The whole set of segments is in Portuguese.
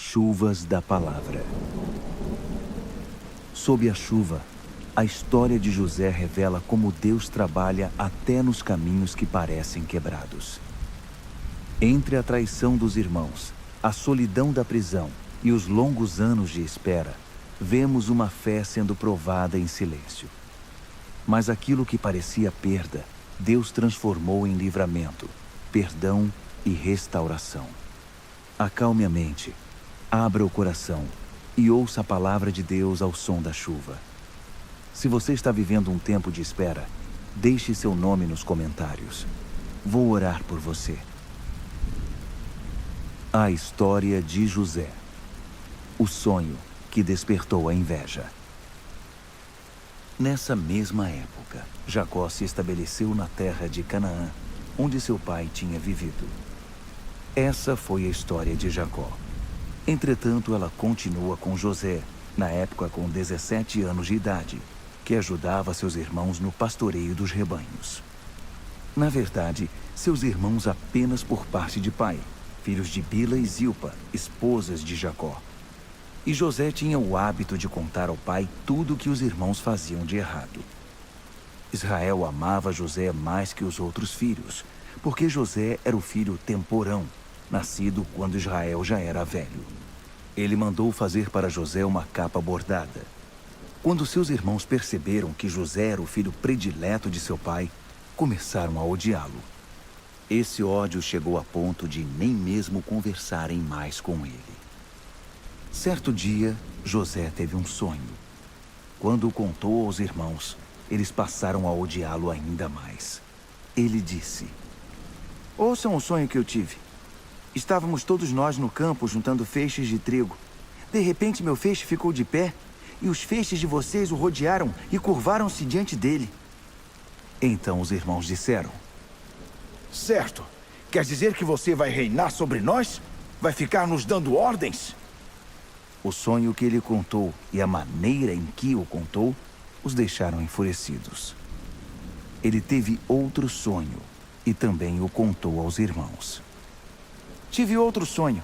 Chuvas da Palavra. Sob a chuva, a história de José revela como Deus trabalha até nos caminhos que parecem quebrados. Entre a traição dos irmãos, a solidão da prisão e os longos anos de espera, vemos uma fé sendo provada em silêncio. Mas aquilo que parecia perda, Deus transformou em livramento, perdão e restauração. Acalme a mente, abra o coração e ouça a palavra de Deus ao som da chuva. Se você está vivendo um tempo de espera, deixe seu nome nos comentários. Vou orar por você. A história de José. O sonho que despertou a inveja. Nessa mesma época, Jacó se estabeleceu na terra de Canaã, onde seu pai tinha vivido. Essa foi a história de Jacó. Entretanto, ela continua com José, na época com 17 anos de idade, que ajudava seus irmãos no pastoreio dos rebanhos. Na verdade, seus irmãos apenas por parte de pai, filhos de Bila e Zilpa, esposas de Jacó. E José tinha o hábito de contar ao pai tudo o que os irmãos faziam de errado. Israel amava José mais que os outros filhos, porque José era o filho temporão, nascido quando Israel já era velho. Ele mandou fazer para José uma capa bordada. Quando seus irmãos perceberam que José era o filho predileto de seu pai, começaram a odiá-lo. Esse ódio chegou a ponto de nem mesmo conversarem mais com ele. Certo dia, José teve um sonho. Quando o contou aos irmãos, eles passaram a odiá-lo ainda mais. Ele disse: "Ouçam o sonho que eu tive. Estávamos todos nós no campo juntando feixes de trigo. De repente meu feixe ficou de pé, e os feixes de vocês o rodearam e curvaram-se diante dele." Então os irmãos disseram: "Certo. Quer dizer que você vai reinar sobre nós? Vai ficar nos dando ordens?" O sonho que ele contou e a maneira em que o contou os deixaram enfurecidos. Ele teve outro sonho e também o contou aos irmãos. "Tive outro sonho.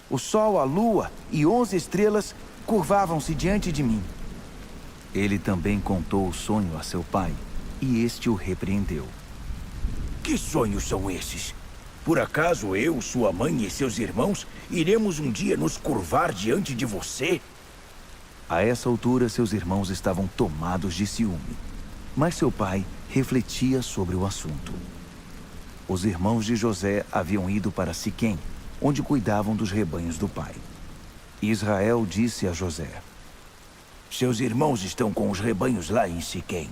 O sol, a lua e 11 estrelas curvavam-se diante de mim." Ele também contou o sonho a seu pai e este o repreendeu. "Que sonhos são esses? Por acaso eu, sua mãe e seus irmãos iremos um dia nos curvar diante de você?" A essa altura, seus irmãos estavam tomados de ciúme, mas seu pai refletia sobre o assunto. Os irmãos de José haviam ido para Siquém, onde cuidavam dos rebanhos do pai. Israel disse a José: "Seus irmãos estão com os rebanhos lá em Siquém.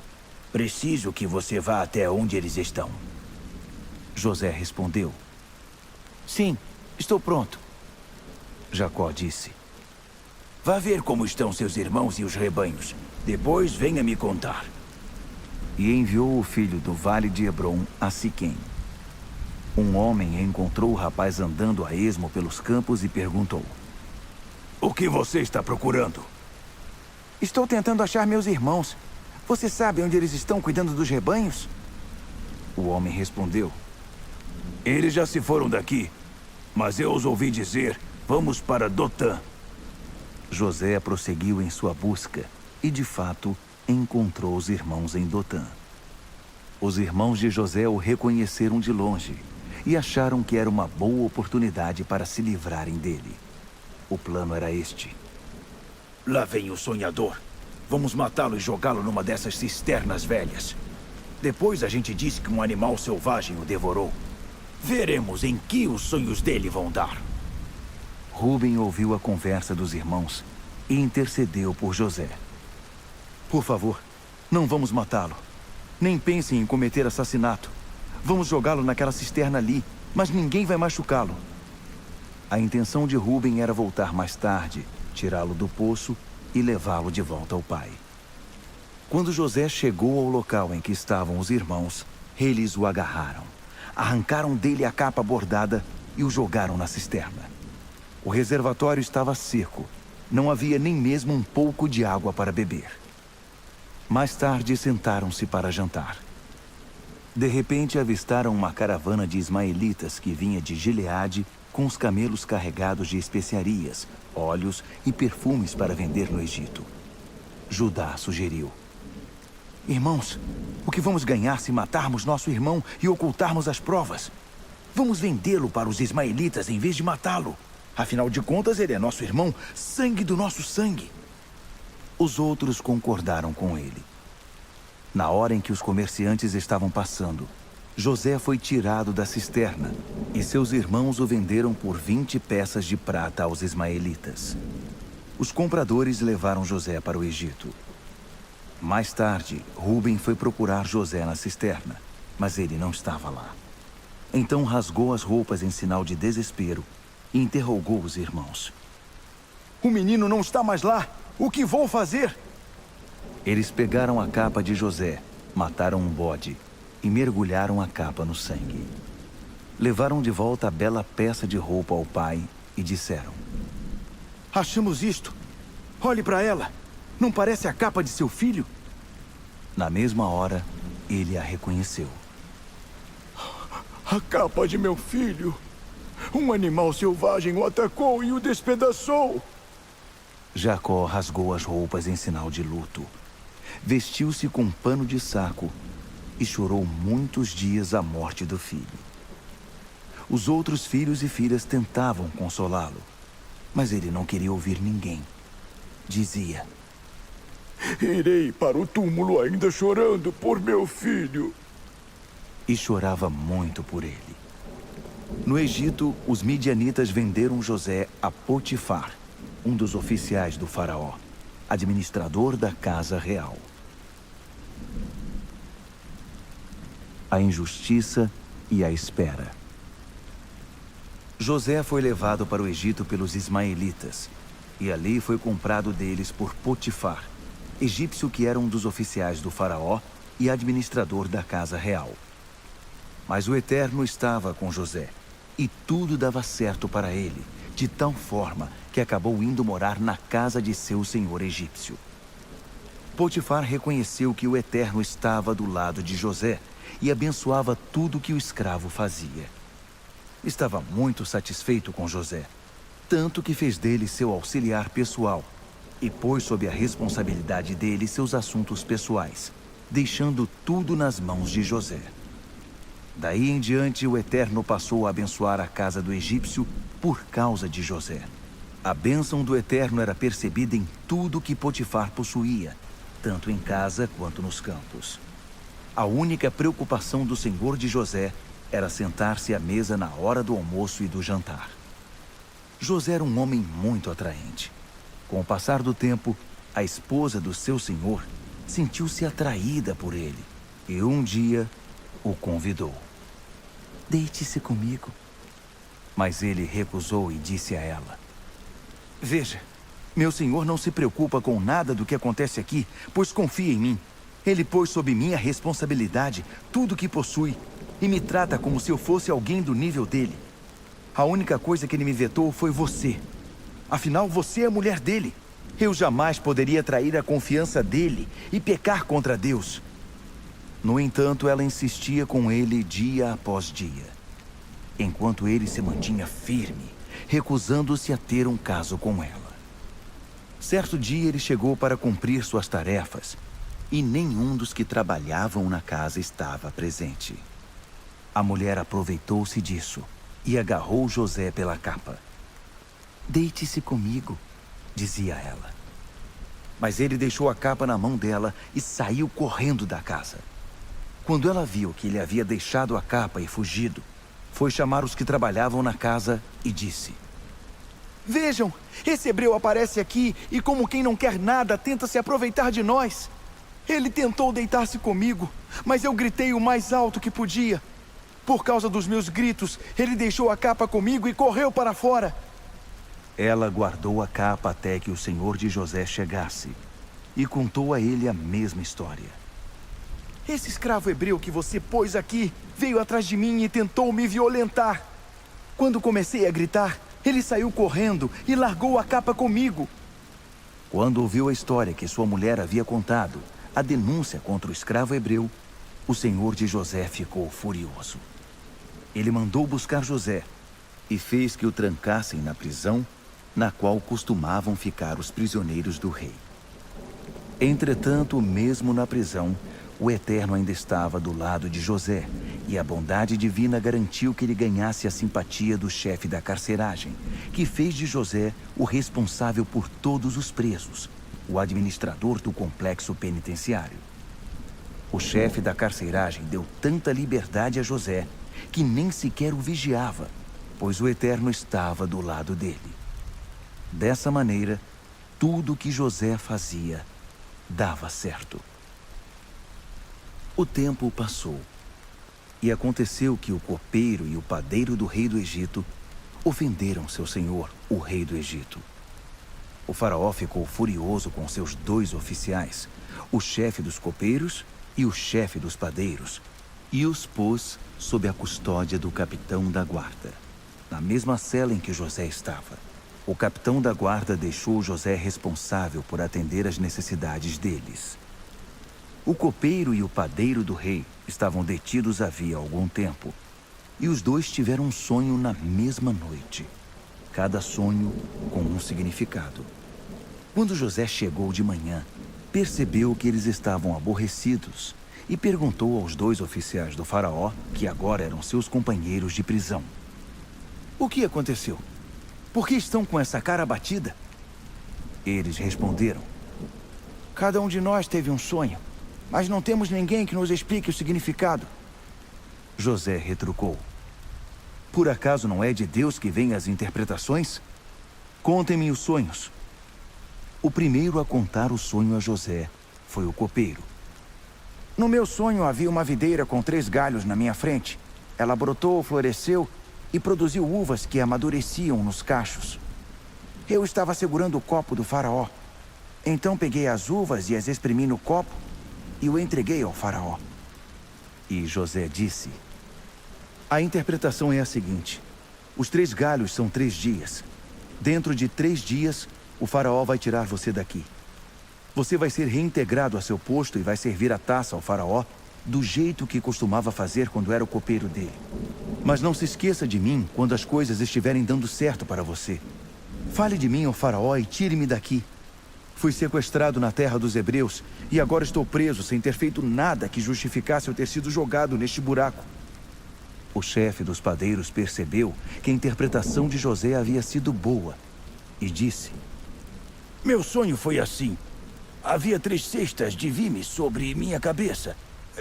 Preciso que você vá até onde eles estão." José respondeu: "Sim, estou pronto." Jacó disse: "Vá ver como estão seus irmãos e os rebanhos. Depois venha me contar." E enviou o filho do vale de Hebrom a Siquém. Um homem encontrou o rapaz andando a esmo pelos campos e perguntou: "O que você está procurando?" "Estou tentando achar meus irmãos. Você sabe onde eles estão cuidando dos rebanhos?" O homem respondeu: "Eles já se foram daqui, mas eu os ouvi dizer, vamos para Dotã." José prosseguiu em sua busca e, de fato, encontrou os irmãos em Dotã. Os irmãos de José o reconheceram de longe e acharam que era uma boa oportunidade para se livrarem dele. O plano era este: "Lá vem o sonhador. Vamos matá-lo e jogá-lo numa dessas cisternas velhas. Depois a gente diz que um animal selvagem o devorou. Veremos em que os sonhos dele vão dar." Rúben ouviu a conversa dos irmãos e intercedeu por José. "Por favor, não vamos matá-lo. Nem pensem em cometer assassinato. Vamos jogá-lo naquela cisterna ali, mas ninguém vai machucá-lo." A intenção de Rúben era voltar mais tarde, tirá-lo do poço e levá-lo de volta ao pai. Quando José chegou ao local em que estavam os irmãos, eles o agarraram, arrancaram dele a capa bordada e o jogaram na cisterna. O reservatório estava seco, não havia nem mesmo um pouco de água para beber. Mais tarde, sentaram-se para jantar. De repente, avistaram uma caravana de ismaelitas que vinha de Gileade com os camelos carregados de especiarias, óleos e perfumes para vender no Egito. Judá sugeriu: irmãos, o que vamos ganhar se matarmos nosso irmão e ocultarmos as provas? Vamos vendê-lo para os ismaelitas em vez de matá-lo. Afinal de contas, ele é nosso irmão, sangue do nosso sangue. Os outros concordaram com ele. Na hora em que os comerciantes estavam passando, José foi tirado da cisterna e seus irmãos o venderam por 20 peças de prata aos ismaelitas. Os compradores levaram José para o Egito. Mais tarde, Rúben foi procurar José na cisterna, mas ele não estava lá. Então rasgou as roupas em sinal de desespero e interrogou os irmãos. O menino não está mais lá. O que vou fazer? Eles pegaram a capa de José, mataram um bode e mergulharam a capa no sangue. Levaram de volta a bela peça de roupa ao pai e disseram: achamos isto. Olhe para ela. Não parece a capa de seu filho? Na mesma hora, ele a reconheceu. A capa de meu filho. Um animal selvagem o atacou e o despedaçou. Jacó rasgou as roupas em sinal de luto. Vestiu-se com um pano de saco e chorou muitos dias a morte do filho. Os outros filhos e filhas tentavam consolá-lo, mas ele não queria ouvir ninguém. Dizia: irei para o túmulo ainda chorando por meu filho. E chorava muito por ele. No Egito, os midianitas venderam José a Potifar, um dos oficiais do faraó, administrador da casa real. A injustiça e a espera. José foi levado para o Egito pelos ismaelitas, e ali foi comprado deles por Potifar, egípcio que era um dos oficiais do faraó e administrador da casa real. Mas o Eterno estava com José, e tudo dava certo para ele, de tal forma que acabou indo morar na casa de seu senhor egípcio. Potifar reconheceu que o Eterno estava do lado de José e abençoava tudo que o escravo fazia. Estava muito satisfeito com José, tanto que fez dele seu auxiliar pessoal e pôs sob a responsabilidade dele seus assuntos pessoais, deixando tudo nas mãos de José. Daí em diante, o Eterno passou a abençoar a casa do egípcio por causa de José. A bênção do Eterno era percebida em tudo que Potifar possuía, tanto em casa quanto nos campos. A única preocupação do senhor de José era sentar-se à mesa na hora do almoço e do jantar. José era um homem muito atraente. Com o passar do tempo, a esposa do seu senhor sentiu-se atraída por ele e um dia o convidou. Deite-se comigo. Mas ele recusou e disse a ela: veja, meu senhor não se preocupa com nada do que acontece aqui, pois confia em mim. Ele pôs sob minha responsabilidade tudo o que possui e me trata como se eu fosse alguém do nível dele. A única coisa que ele me vetou foi você. Afinal, você é a mulher dele. Eu jamais poderia trair a confiança dele e pecar contra Deus. No entanto, ela insistia com ele dia após dia, enquanto ele se mantinha firme, recusando-se a ter um caso com ela. Certo dia ele chegou para cumprir suas tarefas e nenhum dos que trabalhavam na casa estava presente. A mulher aproveitou-se disso e agarrou José pela capa. Deite-se comigo, dizia ela. Mas ele deixou a capa na mão dela e saiu correndo da casa. Quando ela viu que ele havia deixado a capa e fugido, foi chamar os que trabalhavam na casa e disse: vejam, esse hebreu aparece aqui e, como quem não quer nada, tenta se aproveitar de nós. Ele tentou deitar-se comigo, mas eu gritei o mais alto que podia. Por causa dos meus gritos, ele deixou a capa comigo e correu para fora. Ela guardou a capa até que o senhor de José chegasse e contou a ele a mesma história. Esse escravo hebreu que você pôs aqui veio atrás de mim e tentou me violentar. Quando comecei a gritar, ele saiu correndo e largou a capa comigo. Quando ouviu a história que sua mulher havia contado, a denúncia contra o escravo hebreu, o senhor de José ficou furioso. Ele mandou buscar José e fez que o trancassem na prisão, na qual costumavam ficar os prisioneiros do rei. Entretanto, mesmo na prisão, o Eterno ainda estava do lado de José, e a bondade divina garantiu que ele ganhasse a simpatia do chefe da carceragem, que fez de José o responsável por todos os presos, o administrador do complexo penitenciário. O chefe da carceragem deu tanta liberdade a José que nem sequer o vigiava, pois o Eterno estava do lado dele. Dessa maneira, tudo o que José fazia dava certo. O tempo passou, e aconteceu que o copeiro e o padeiro do rei do Egito ofenderam seu senhor, o rei do Egito. O faraó ficou furioso com seus 2 oficiais, o chefe dos copeiros e o chefe dos padeiros, e os pôs sob a custódia do capitão da guarda, na mesma cela em que José estava. O capitão da guarda deixou José responsável por atender às necessidades deles. O copeiro e o padeiro do rei estavam detidos havia algum tempo, e os 2 tiveram um sonho na mesma noite, cada sonho com um significado. Quando José chegou de manhã, percebeu que eles estavam aborrecidos e perguntou aos 2 oficiais do faraó, que agora eram seus companheiros de prisão: "O que aconteceu? Por que estão com essa cara abatida?" Eles responderam: "Cada um de nós teve um sonho, mas não temos ninguém que nos explique o significado." José retrucou: "Por acaso não é de Deus que vêm as interpretações? Contem-me os sonhos." O primeiro a contar o sonho a José foi o copeiro. "No meu sonho havia uma videira com 3 galhos na minha frente. Ela brotou, floresceu e produziu uvas que amadureciam nos cachos. Eu estava segurando o copo do faraó. Então peguei as uvas e as exprimi no copo e o entreguei ao faraó." E José disse: "A interpretação é a seguinte: os 3 galhos são 3 dias. Dentro de 3 dias, o faraó vai tirar você daqui. Você vai ser reintegrado a seu posto e vai servir a taça ao faraó do jeito que costumava fazer quando era o copeiro dele. Mas não se esqueça de mim quando as coisas estiverem dando certo para você. Fale de mim ao faraó e tire-me daqui. Fui sequestrado na terra dos hebreus e agora estou preso sem ter feito nada que justificasse eu ter sido jogado neste buraco." O chefe dos padeiros percebeu que a interpretação de José havia sido boa e disse: Meu sonho foi assim. Havia 3 cestas de vime sobre minha cabeça.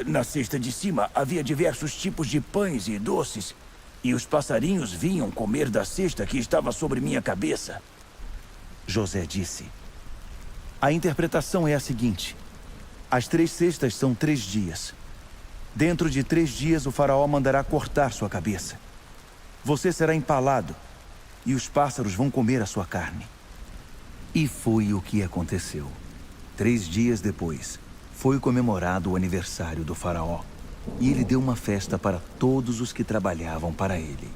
Na cesta de cima havia diversos tipos de pães e doces, e os passarinhos vinham comer da cesta que estava sobre minha cabeça. José disse: "A interpretação é a seguinte: as 3 cestas são 3 dias. Dentro de 3 dias o faraó mandará cortar sua cabeça. Você será empalado, e os pássaros vão comer a sua carne." E foi o que aconteceu. 3 dias depois, foi comemorado o aniversário do faraó, e ele deu uma festa para todos os que trabalhavam para ele.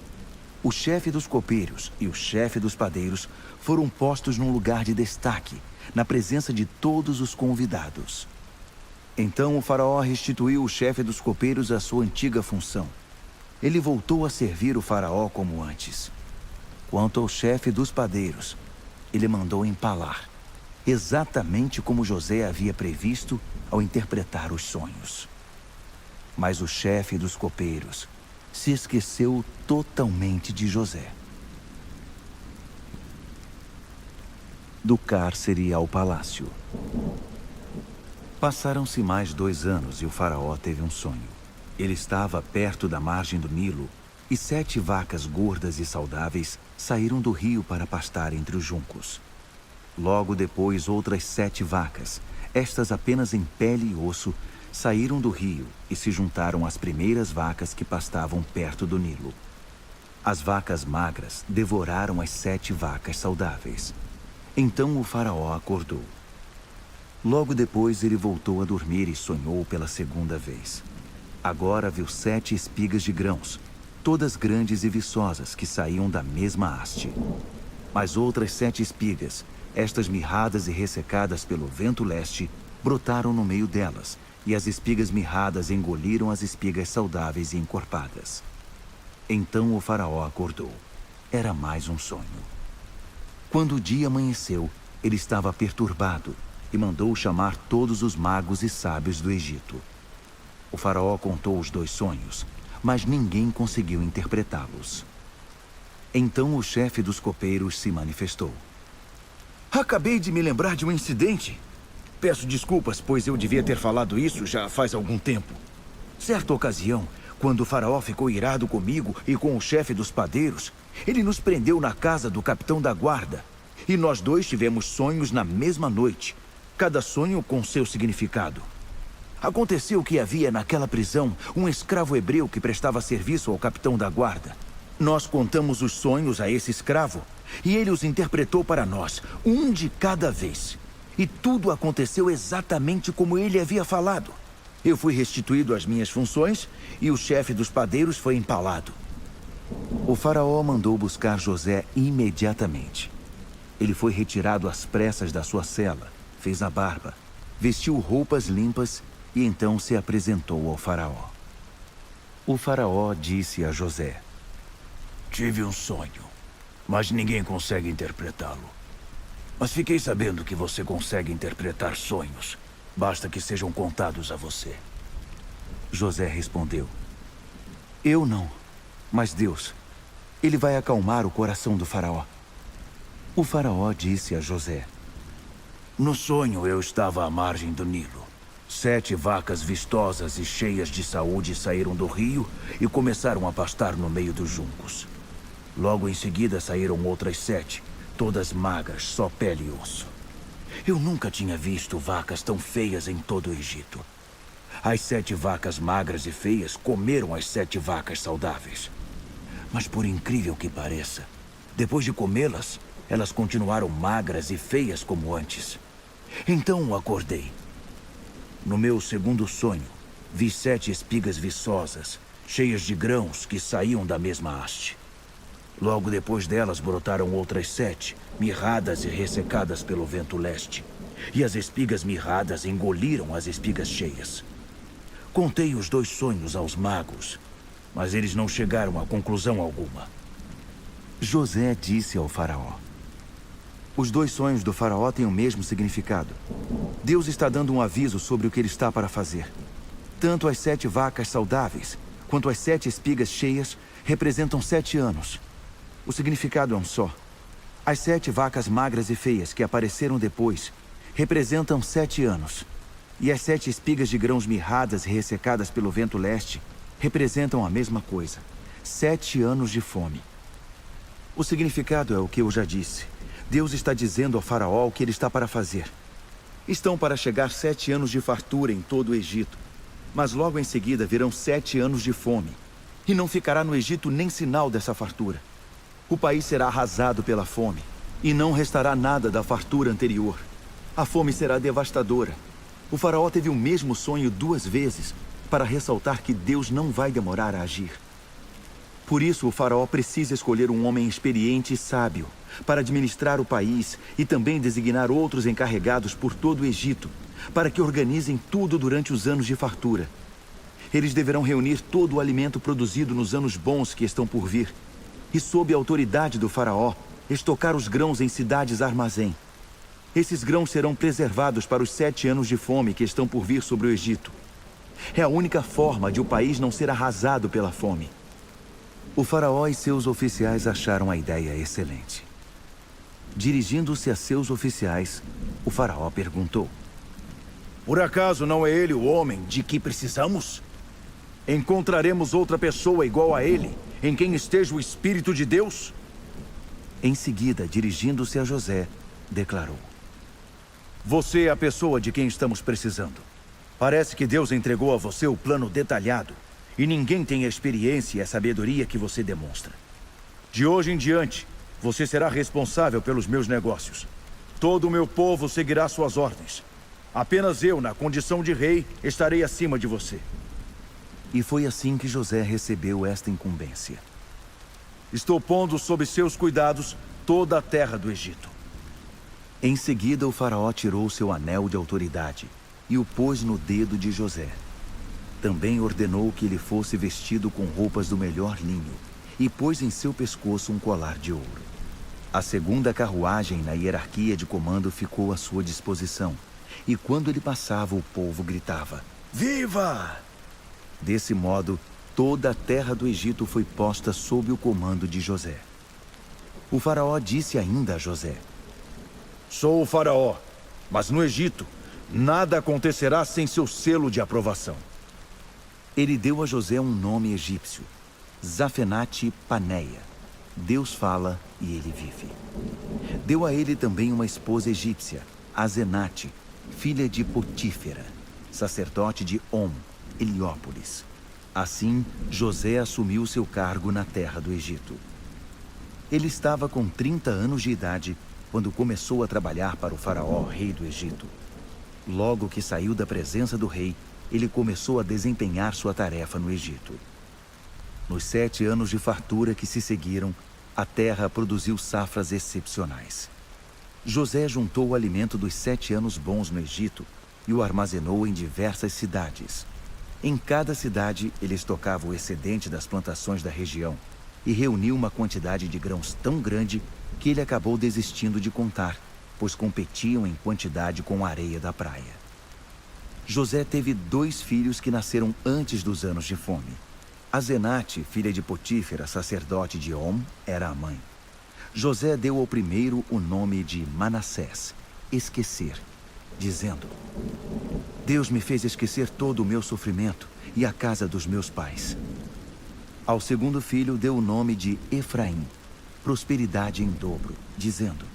O chefe dos copeiros e o chefe dos padeiros foram postos num lugar de destaque, na presença de todos os convidados. Então o faraó restituiu o chefe dos copeiros à sua antiga função. Ele voltou a servir o faraó como antes. Quanto ao chefe dos padeiros, ele mandou empalar, exatamente como José havia previsto ao interpretar os sonhos. Mas o chefe dos copeiros se esqueceu totalmente de José. Do cárcere ao palácio. Passaram-se mais 2 anos e o faraó teve um sonho. Ele estava perto da margem do Nilo e 7 vacas gordas e saudáveis saíram do rio para pastar entre os juncos. Logo depois, outras 7 vacas, estas apenas em pele e osso, saíram do rio e se juntaram às primeiras vacas que pastavam perto do Nilo. As vacas magras devoraram as 7 vacas saudáveis. Então o faraó acordou. Logo depois ele voltou a dormir e sonhou pela segunda vez. Agora viu 7 espigas de grãos, todas grandes e viçosas, que saíam da mesma haste. Mas outras 7 espigas, estas mirradas e ressecadas pelo vento leste, brotaram no meio delas, e as espigas mirradas engoliram as espigas saudáveis e encorpadas. Então o faraó acordou. era mais um sonho. Quando o dia amanheceu, ele estava perturbado e mandou chamar todos os magos e sábios do Egito. O faraó contou os 2 sonhos, mas ninguém conseguiu interpretá-los. Então o chefe dos copeiros se manifestou. Acabei de me lembrar de um incidente. Peço desculpas, pois eu devia ter falado isso já faz algum tempo. Certa ocasião, quando o faraó ficou irado comigo e com o chefe dos padeiros, ele nos prendeu na casa do capitão da guarda. E nós 2 tivemos sonhos na mesma noite, cada sonho com seu significado. Aconteceu que havia naquela prisão um escravo hebreu que prestava serviço ao capitão da guarda. Nós contamos os sonhos a esse escravo e ele os interpretou para nós, um de cada vez. E tudo aconteceu exatamente como ele havia falado. Eu fui restituído às minhas funções e o chefe dos padeiros foi empalado. O faraó mandou buscar José imediatamente. Ele foi retirado às pressas da sua cela, fez a barba, vestiu roupas limpas e então se apresentou ao faraó. O faraó disse a José: Tive um sonho, mas ninguém consegue interpretá-lo. Mas fiquei sabendo que você consegue interpretar sonhos. Basta que sejam contados a você. José respondeu: Eu não, mas Deus. Ele vai acalmar o coração do faraó. O faraó disse a José: No sonho eu estava à margem do Nilo. 7 vacas vistosas e cheias de saúde saíram do rio e começaram a pastar no meio dos juncos. Logo em seguida saíram outras 7, todas magras, só pele e osso. Eu nunca tinha visto vacas tão feias em todo o Egito. As 7 vacas magras e feias comeram as 7 vacas saudáveis. Mas por incrível que pareça, depois de comê-las, elas continuaram magras e feias como antes. Então acordei. No meu segundo sonho, vi 7 espigas viçosas, cheias de grãos que saíam da mesma haste. Logo depois delas brotaram outras 7, mirradas e ressecadas pelo vento leste. E as espigas mirradas engoliram as espigas cheias. Contei os 2 sonhos aos magos, mas eles não chegaram a conclusão alguma. José disse ao faraó: Os 2 sonhos do faraó têm o mesmo significado. Deus está dando um aviso sobre o que ele está para fazer. Tanto as 7 vacas saudáveis, quanto as 7 espigas cheias, representam 7 anos. O significado é um só. As 7 vacas magras e feias que apareceram depois representam 7 anos. E as 7 espigas de grãos mirradas e ressecadas pelo vento leste representam a mesma coisa. 7 anos de fome. O significado é o que eu já disse. Deus está dizendo ao faraó o que ele está para fazer. Estão para chegar 7 anos de fartura em todo o Egito. Mas logo em seguida virão 7 anos de fome. E não ficará no Egito nem sinal dessa fartura. O país será arrasado pela fome. E não restará nada da fartura anterior. A fome será devastadora. O faraó teve o mesmo sonho 2 vezes, para ressaltar que Deus não vai demorar a agir. Por isso, o faraó precisa escolher um homem experiente e sábio, para administrar o país e também designar outros encarregados por todo o Egito, para que organizem tudo durante os anos de fartura. Eles deverão reunir todo o alimento produzido nos anos bons que estão por vir, e sob a autoridade do faraó, estocar os grãos em cidades armazém. Esses grãos serão preservados para os 7 anos de fome que estão por vir sobre o Egito. É a única forma de o país não ser arrasado pela fome. O faraó e seus oficiais acharam a ideia excelente. Dirigindo-se a seus oficiais, o faraó perguntou: Por acaso não é ele o homem de que precisamos? Encontraremos outra pessoa igual a ele, em quem esteja o Espírito de Deus? Em seguida, dirigindo-se a José, declarou: Você é a pessoa de quem estamos precisando. Parece que Deus entregou a você o plano detalhado, e ninguém tem a experiência e a sabedoria que você demonstra. De hoje em diante, você será responsável pelos meus negócios. Todo o meu povo seguirá suas ordens. Apenas eu, na condição de rei, estarei acima de você. E foi assim que José recebeu esta incumbência. Estou pondo sob seus cuidados toda a terra do Egito. Em seguida, o faraó tirou seu anel de autoridade e o pôs no dedo de José. Também ordenou que ele fosse vestido com roupas do melhor linho e pôs em seu pescoço um colar de ouro. A segunda carruagem na hierarquia de comando ficou à sua disposição, e quando ele passava, o povo gritava: Viva! Desse modo, toda a terra do Egito foi posta sob o comando de José. O faraó disse ainda a José: Sou o faraó, mas no Egito, nada acontecerá sem seu selo de aprovação. Ele deu a José um nome egípcio, Zafenate-Paneia. Deus fala e ele vive. Deu a ele também uma esposa egípcia, Azenate, filha de Potífera, sacerdote de On, Heliópolis. Assim, José assumiu seu cargo na terra do Egito. Ele estava com 30 anos de idade quando começou a trabalhar para o faraó, rei do Egito. Logo que saiu da presença do rei, ele começou a desempenhar sua tarefa no Egito. Nos 7 anos de fartura que se seguiram, a terra produziu safras excepcionais. José juntou o alimento dos 7 anos bons no Egito e o armazenou em diversas cidades. Em cada cidade, ele estocava o excedente das plantações da região e reuniu uma quantidade de grãos tão grande que ele acabou desistindo de contar, pois competiam em quantidade com a areia da praia. José teve 2 filhos que nasceram antes dos anos de fome. Azenate, filha de Potífera, sacerdote de On, era a mãe. José deu ao primeiro o nome de Manassés, esquecer, dizendo: Deus me fez esquecer todo o meu sofrimento e a casa dos meus pais. Ao segundo filho deu o nome de Efraim, prosperidade em dobro, dizendo: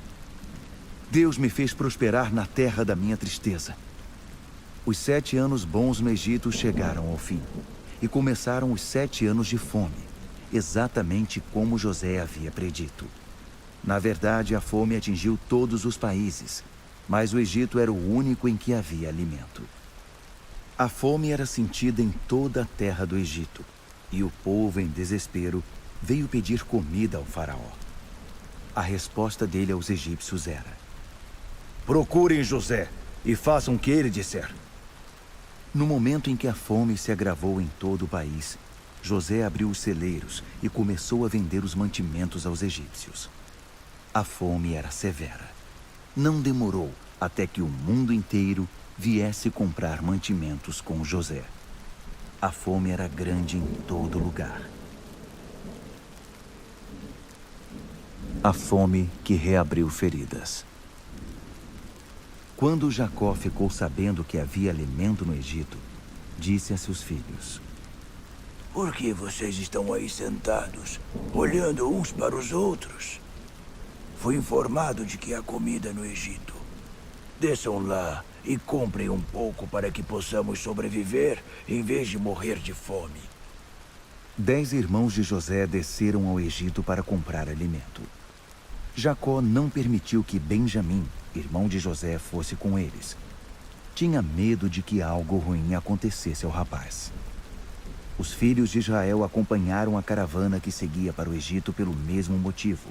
Deus me fez prosperar na terra da minha tristeza. Os 7 anos bons no Egito chegaram ao fim, e começaram os 7 anos de fome, exatamente como José havia predito. Na verdade, a fome atingiu todos os países, mas o Egito era o único em que havia alimento. A fome era sentida em toda a terra do Egito, e o povo, em desespero, veio pedir comida ao faraó. A resposta dele aos egípcios era: Procurem José e façam o que ele disser. No momento em que a fome se agravou em todo o país, José abriu os celeiros e começou a vender os mantimentos aos egípcios. A fome era severa. Não demorou até que o mundo inteiro viesse comprar mantimentos com José. A fome era grande em todo lugar. A fome que reabriu feridas. Quando Jacó ficou sabendo que havia alimento no Egito, disse a seus filhos: Por que vocês estão aí sentados, olhando uns para os outros? Fui informado de que há comida no Egito. Desçam lá e comprem um pouco para que possamos sobreviver em vez de morrer de fome. 10 irmãos de José desceram ao Egito para comprar alimento. Jacó não permitiu que Benjamim, irmão de José, fosse com eles. Tinha medo de que algo ruim acontecesse ao rapaz. Os filhos de Israel acompanharam a caravana que seguia para o Egito pelo mesmo motivo,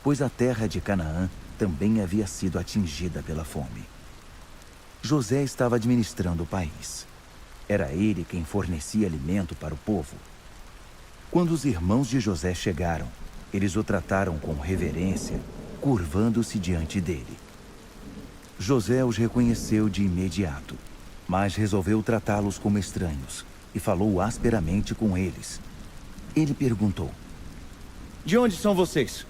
pois a terra de Canaã também havia sido atingida pela fome. José estava administrando o país. Era ele quem fornecia alimento para o povo. Quando os irmãos de José chegaram, eles o trataram com reverência, curvando-se diante dele. José os reconheceu de imediato, mas resolveu tratá-los como estranhos e falou asperamente com eles. Ele perguntou: De onde são vocês?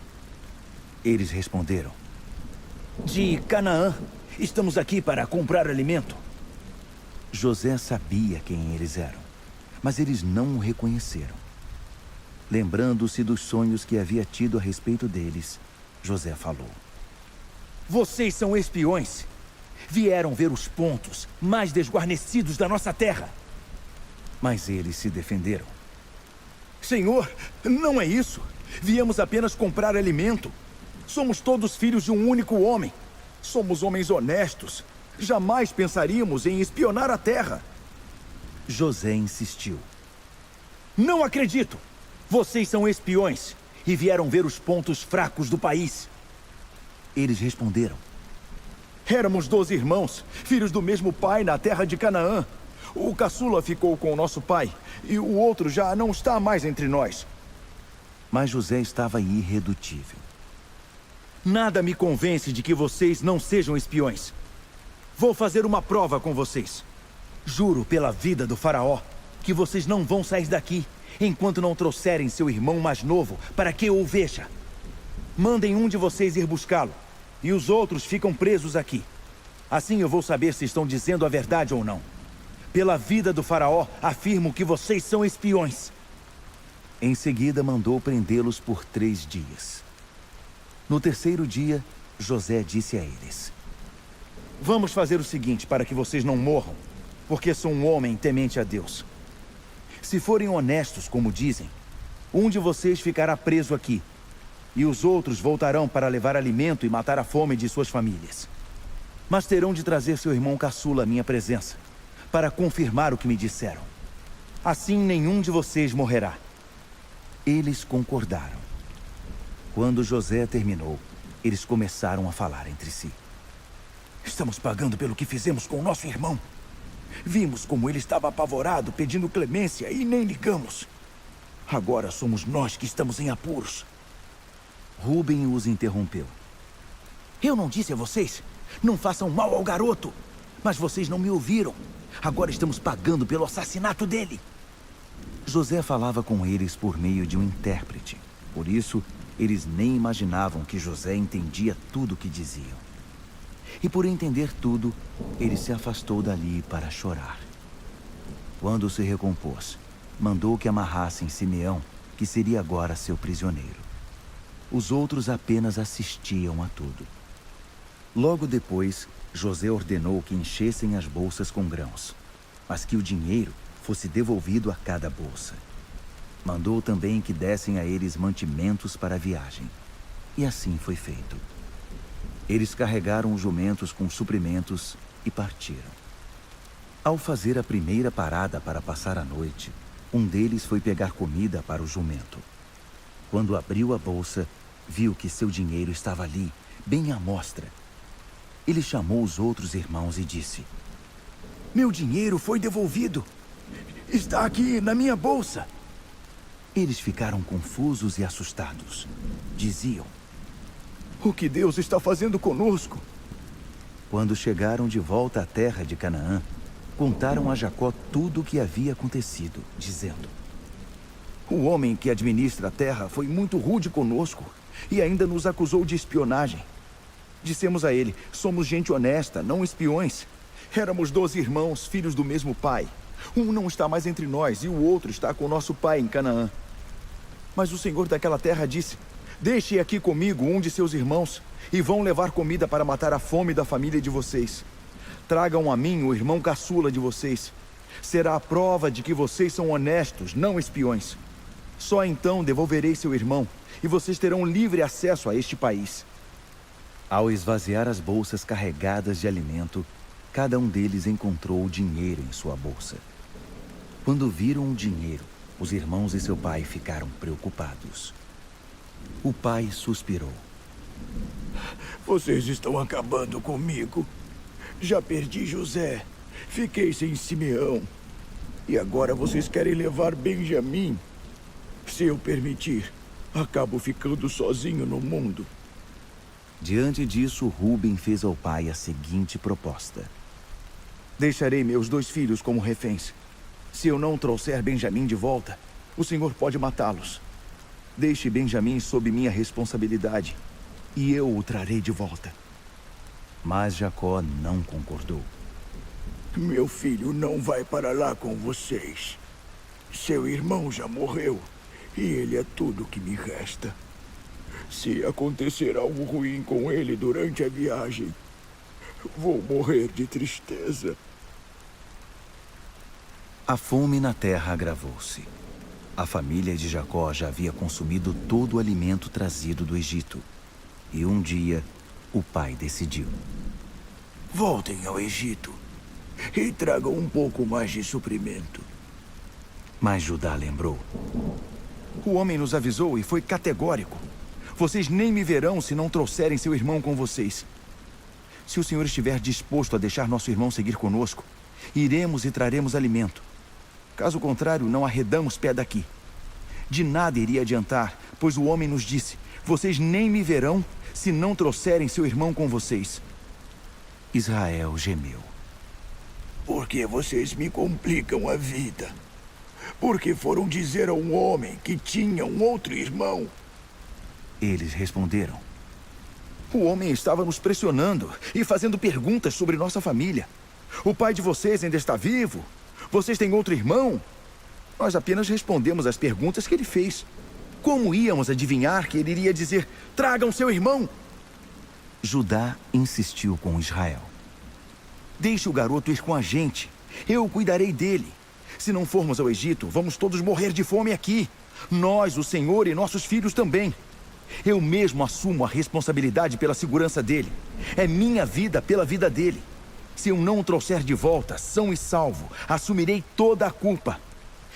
Eles responderam: De Canaã. Estamos aqui para comprar alimento. José sabia quem eles eram, mas eles não o reconheceram. Lembrando-se dos sonhos que havia tido a respeito deles, José falou: Vocês são espiões. Vieram ver os pontos mais desguarnecidos da nossa terra. Mas eles se defenderam: Senhor, não é isso. Viemos apenas comprar alimento. Somos todos filhos de um único homem. Somos homens honestos. Jamais pensaríamos em espionar a terra. José insistiu: Não acredito. Vocês são espiões e vieram ver os pontos fracos do país. Eles responderam: Éramos 12 irmãos, filhos do mesmo pai na terra de Canaã. O caçula ficou com o nosso pai e o outro já não está mais entre nós. Mas José estava irredutível. Nada me convence de que vocês não sejam espiões. Vou fazer uma prova com vocês. Juro pela vida do faraó que vocês não vão sair daqui enquanto não trouxerem seu irmão mais novo para que eu o veja. Mandem um de vocês ir buscá-lo, e os outros ficam presos aqui. Assim eu vou saber se estão dizendo a verdade ou não. Pela vida do faraó, afirmo que vocês são espiões. Em seguida, mandou prendê-los por 3 dias. No terceiro dia, José disse a eles: Vamos fazer o seguinte para que vocês não morram, porque sou um homem temente a Deus. Se forem honestos, como dizem, um de vocês ficará preso aqui, e os outros voltarão para levar alimento e matar a fome de suas famílias. Mas terão de trazer seu irmão caçula à minha presença, para confirmar o que me disseram. Assim nenhum de vocês morrerá. Eles concordaram. Quando José terminou, eles começaram a falar entre si. Estamos pagando pelo que fizemos com o nosso irmão. Vimos como ele estava apavorado, pedindo clemência, e nem ligamos. Agora somos nós que estamos em apuros. Rúben os interrompeu. Eu não disse a vocês, não façam mal ao garoto. Mas vocês não me ouviram. Agora estamos pagando pelo assassinato dele. José falava com eles por meio de um intérprete. Por isso, eles nem imaginavam que José entendia tudo o que diziam. E por entender tudo, ele se afastou dali para chorar. Quando se recompôs, mandou que amarrassem Simeão, que seria agora seu prisioneiro. Os outros apenas assistiam a tudo. Logo depois, José ordenou que enchessem as bolsas com grãos, mas que o dinheiro fosse devolvido a cada bolsa. Mandou também que dessem a eles mantimentos para a viagem. E assim foi feito. Eles carregaram os jumentos com suprimentos e partiram. Ao fazer a primeira parada para passar a noite, um deles foi pegar comida para o jumento. Quando abriu a bolsa, viu que seu dinheiro estava ali, bem à mostra. Ele chamou os outros irmãos e disse: Meu dinheiro foi devolvido. Está aqui na minha bolsa. Eles ficaram confusos e assustados. Diziam: O que Deus está fazendo conosco? Quando chegaram de volta à terra de Canaã, contaram a Jacó tudo o que havia acontecido, dizendo: O homem que administra a terra foi muito rude conosco e ainda nos acusou de espionagem. Dissemos a ele: somos gente honesta, não espiões. Éramos 12 irmãos, filhos do mesmo pai. Um não está mais entre nós e o outro está com nosso pai em Canaã. Mas o senhor daquela terra disse: Deixe aqui comigo um de seus irmãos e vão levar comida para matar a fome da família de vocês. Tragam a mim o irmão caçula de vocês. Será a prova de que vocês são honestos, não espiões. Só então devolverei seu irmão e vocês terão livre acesso a este país. Ao esvaziar as bolsas carregadas de alimento, cada um deles encontrou o dinheiro em sua bolsa. Quando viram o dinheiro, os irmãos e seu pai ficaram preocupados. O pai suspirou. Vocês estão acabando comigo. Já perdi José. Fiquei sem Simeão. E agora vocês querem levar Benjamim. Se eu permitir, acabo ficando sozinho no mundo. Diante disso, Rúben fez ao pai a seguinte proposta: Deixarei meus 2 filhos como reféns. Se eu não trouxer Benjamim de volta, o senhor pode matá-los. Deixe Benjamim sob minha responsabilidade, e eu o trarei de volta. Mas Jacó não concordou. Meu filho não vai para lá com vocês. Seu irmão já morreu, e ele é tudo que me resta. Se acontecer algo ruim com ele durante a viagem, vou morrer de tristeza. A fome na terra agravou-se. A família de Jacó já havia consumido todo o alimento trazido do Egito. E um dia, o pai decidiu: Voltem ao Egito e tragam um pouco mais de suprimento. Mas Judá lembrou: O homem nos avisou e foi categórico. Vocês nem me verão se não trouxerem seu irmão com vocês. Se o senhor estiver disposto a deixar nosso irmão seguir conosco, iremos e traremos alimento. Caso contrário, não arredamos pé daqui. De nada iria adiantar, pois o homem nos disse: vocês nem me verão se não trouxerem seu irmão com vocês. Israel gemeu. Por que vocês me complicam a vida? Porque foram dizer a um homem que tinha um outro irmão. Eles responderam: O homem estava nos pressionando e fazendo perguntas sobre nossa família. O pai de vocês ainda está vivo? Vocês têm outro irmão? Nós apenas respondemos às perguntas que ele fez. Como íamos adivinhar que ele iria dizer: tragam seu irmão? Judá insistiu com Israel. Deixe o garoto ir com a gente. Eu cuidarei dele. Se não formos ao Egito, vamos todos morrer de fome aqui. Nós, o Senhor e nossos filhos também. Eu mesmo assumo a responsabilidade pela segurança dele. É minha vida pela vida dele. Se eu não o trouxer de volta, são e salvo, assumirei toda a culpa.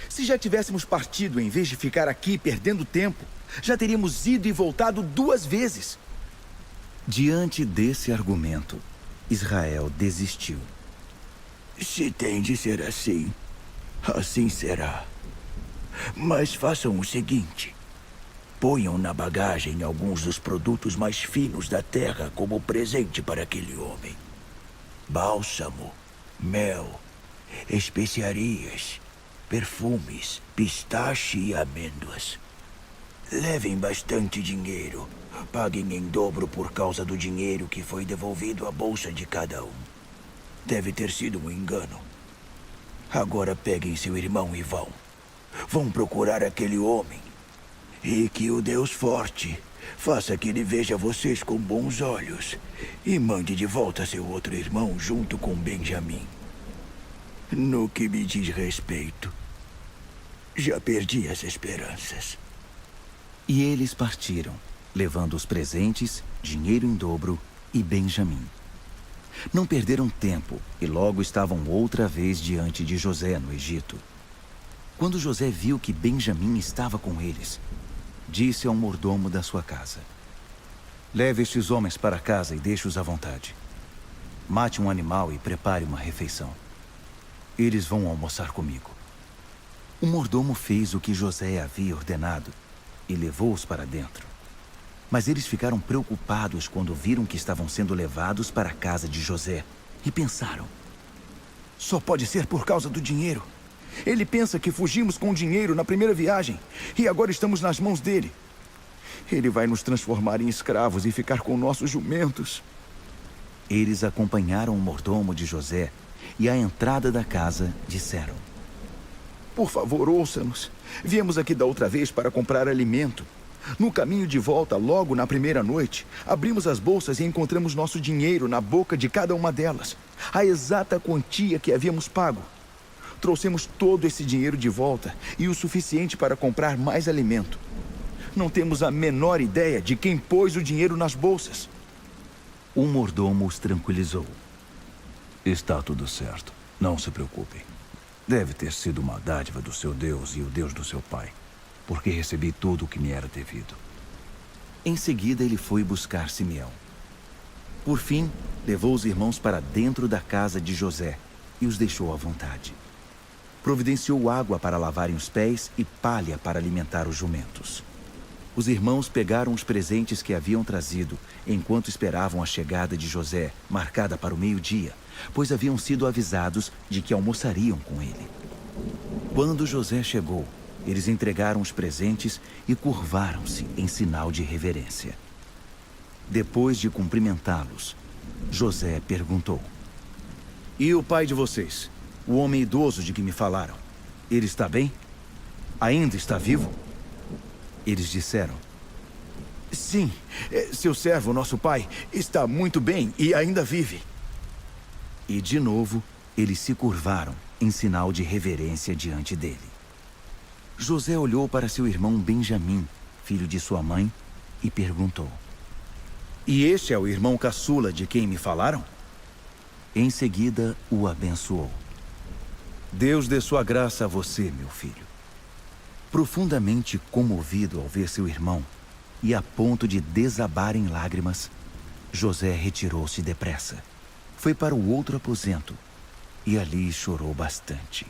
Se já tivéssemos partido em vez de ficar aqui perdendo tempo, já teríamos ido e voltado 2 vezes. Diante desse argumento, Israel desistiu. Se tem de ser assim, assim será. Mas façam o seguinte: ponham na bagagem alguns dos produtos mais finos da terra como presente para aquele homem. Bálsamo, mel, especiarias, perfumes, pistache e amêndoas. Levem bastante dinheiro. Paguem em dobro por causa do dinheiro que foi devolvido à bolsa de cada um. Deve ter sido um engano. Agora peguem seu irmão e vão. Vão procurar aquele homem. E que o Deus forte faça que ele veja vocês com bons olhos e mande de volta seu outro irmão junto com Benjamim. No que me diz respeito, já perdi as esperanças. E eles partiram, levando os presentes, dinheiro em dobro e Benjamim. Não perderam tempo e logo estavam outra vez diante de José no Egito. Quando José viu que Benjamim estava com eles, disse ao mordomo da sua casa: leve estes homens para casa e deixe-os à vontade. Mate um animal e prepare uma refeição. Eles vão almoçar comigo. O mordomo fez o que José havia ordenado e levou-os para dentro. Mas eles ficaram preocupados quando viram que estavam sendo levados para a casa de José e pensaram: só pode ser por causa do dinheiro. Ele pensa que fugimos com o dinheiro na primeira viagem e agora estamos nas mãos dele. Ele vai nos transformar em escravos e ficar com nossos jumentos. Eles acompanharam o mordomo de José e à entrada da casa disseram: por favor, ouça-nos. Viemos aqui da outra vez para comprar alimento. No caminho de volta, logo na primeira noite, abrimos as bolsas e encontramos nosso dinheiro na boca de cada uma delas. A exata quantia que havíamos pago. Trouxemos todo esse dinheiro de volta e o suficiente para comprar mais alimento. Não temos a menor ideia de quem pôs o dinheiro nas bolsas. O mordomo os tranquilizou. Está tudo certo. Não se preocupem. Deve ter sido uma dádiva do seu Deus e o Deus do seu pai, porque recebi tudo o que me era devido. Em seguida, ele foi buscar Simeão. Por fim, levou os irmãos para dentro da casa de José e os deixou à vontade. Providenciou água para lavarem os pés e palha para alimentar os jumentos. Os irmãos pegaram os presentes que haviam trazido enquanto esperavam a chegada de José, marcada para o meio-dia, pois haviam sido avisados de que almoçariam com ele. Quando José chegou, eles entregaram os presentes e curvaram-se em sinal de reverência. Depois de cumprimentá-los, José perguntou: e o pai de vocês, o homem idoso de que me falaram, ele está bem? Ainda está vivo? Eles disseram: sim, seu servo, nosso pai, está muito bem e ainda vive. E de novo, eles se curvaram em sinal de reverência diante dele. José olhou para seu irmão Benjamim, filho de sua mãe, e perguntou: e este é o irmão caçula de quem me falaram? Em seguida, o abençoou. Deus dê sua graça a você, meu filho. Profundamente comovido ao ver seu irmão e a ponto de desabar em lágrimas, José retirou-se depressa. Foi para o outro aposento e ali chorou bastante.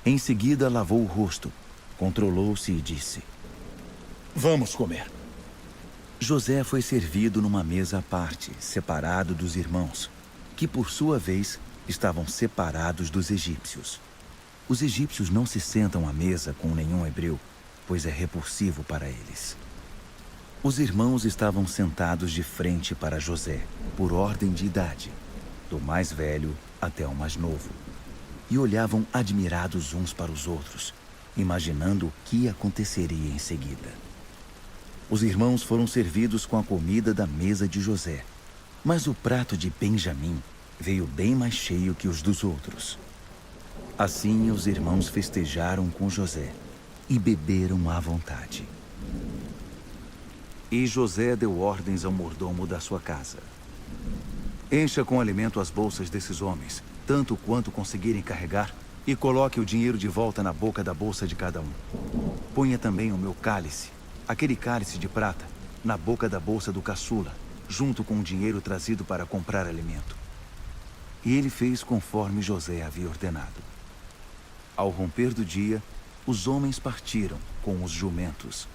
Em seguida, lavou o rosto controlou-se e disse: Vamos comer. José foi servido numa mesa à parte, separado dos irmãos, que por sua vez estavam separados dos egípcios. Os egípcios não se sentam à mesa com nenhum hebreu, pois é repulsivo para eles. Os irmãos estavam sentados de frente para José, por ordem de idade, do mais velho até o mais novo, e olhavam admirados uns para os outros, imaginando o que aconteceria em seguida. Os irmãos foram servidos com a comida da mesa de José, mas o prato de Benjamim veio bem mais cheio que os dos outros. Assim, os irmãos festejaram com José e beberam à vontade. E José deu ordens ao mordomo da sua casa: encha com alimento as bolsas desses homens, tanto quanto conseguirem carregar, e coloque o dinheiro de volta na boca da bolsa de cada um. Ponha também o meu cálice, aquele cálice de prata, na boca da bolsa do caçula, junto com o dinheiro trazido para comprar alimento. E ele fez conforme José havia ordenado. Ao romper do dia, os homens partiram com os jumentos.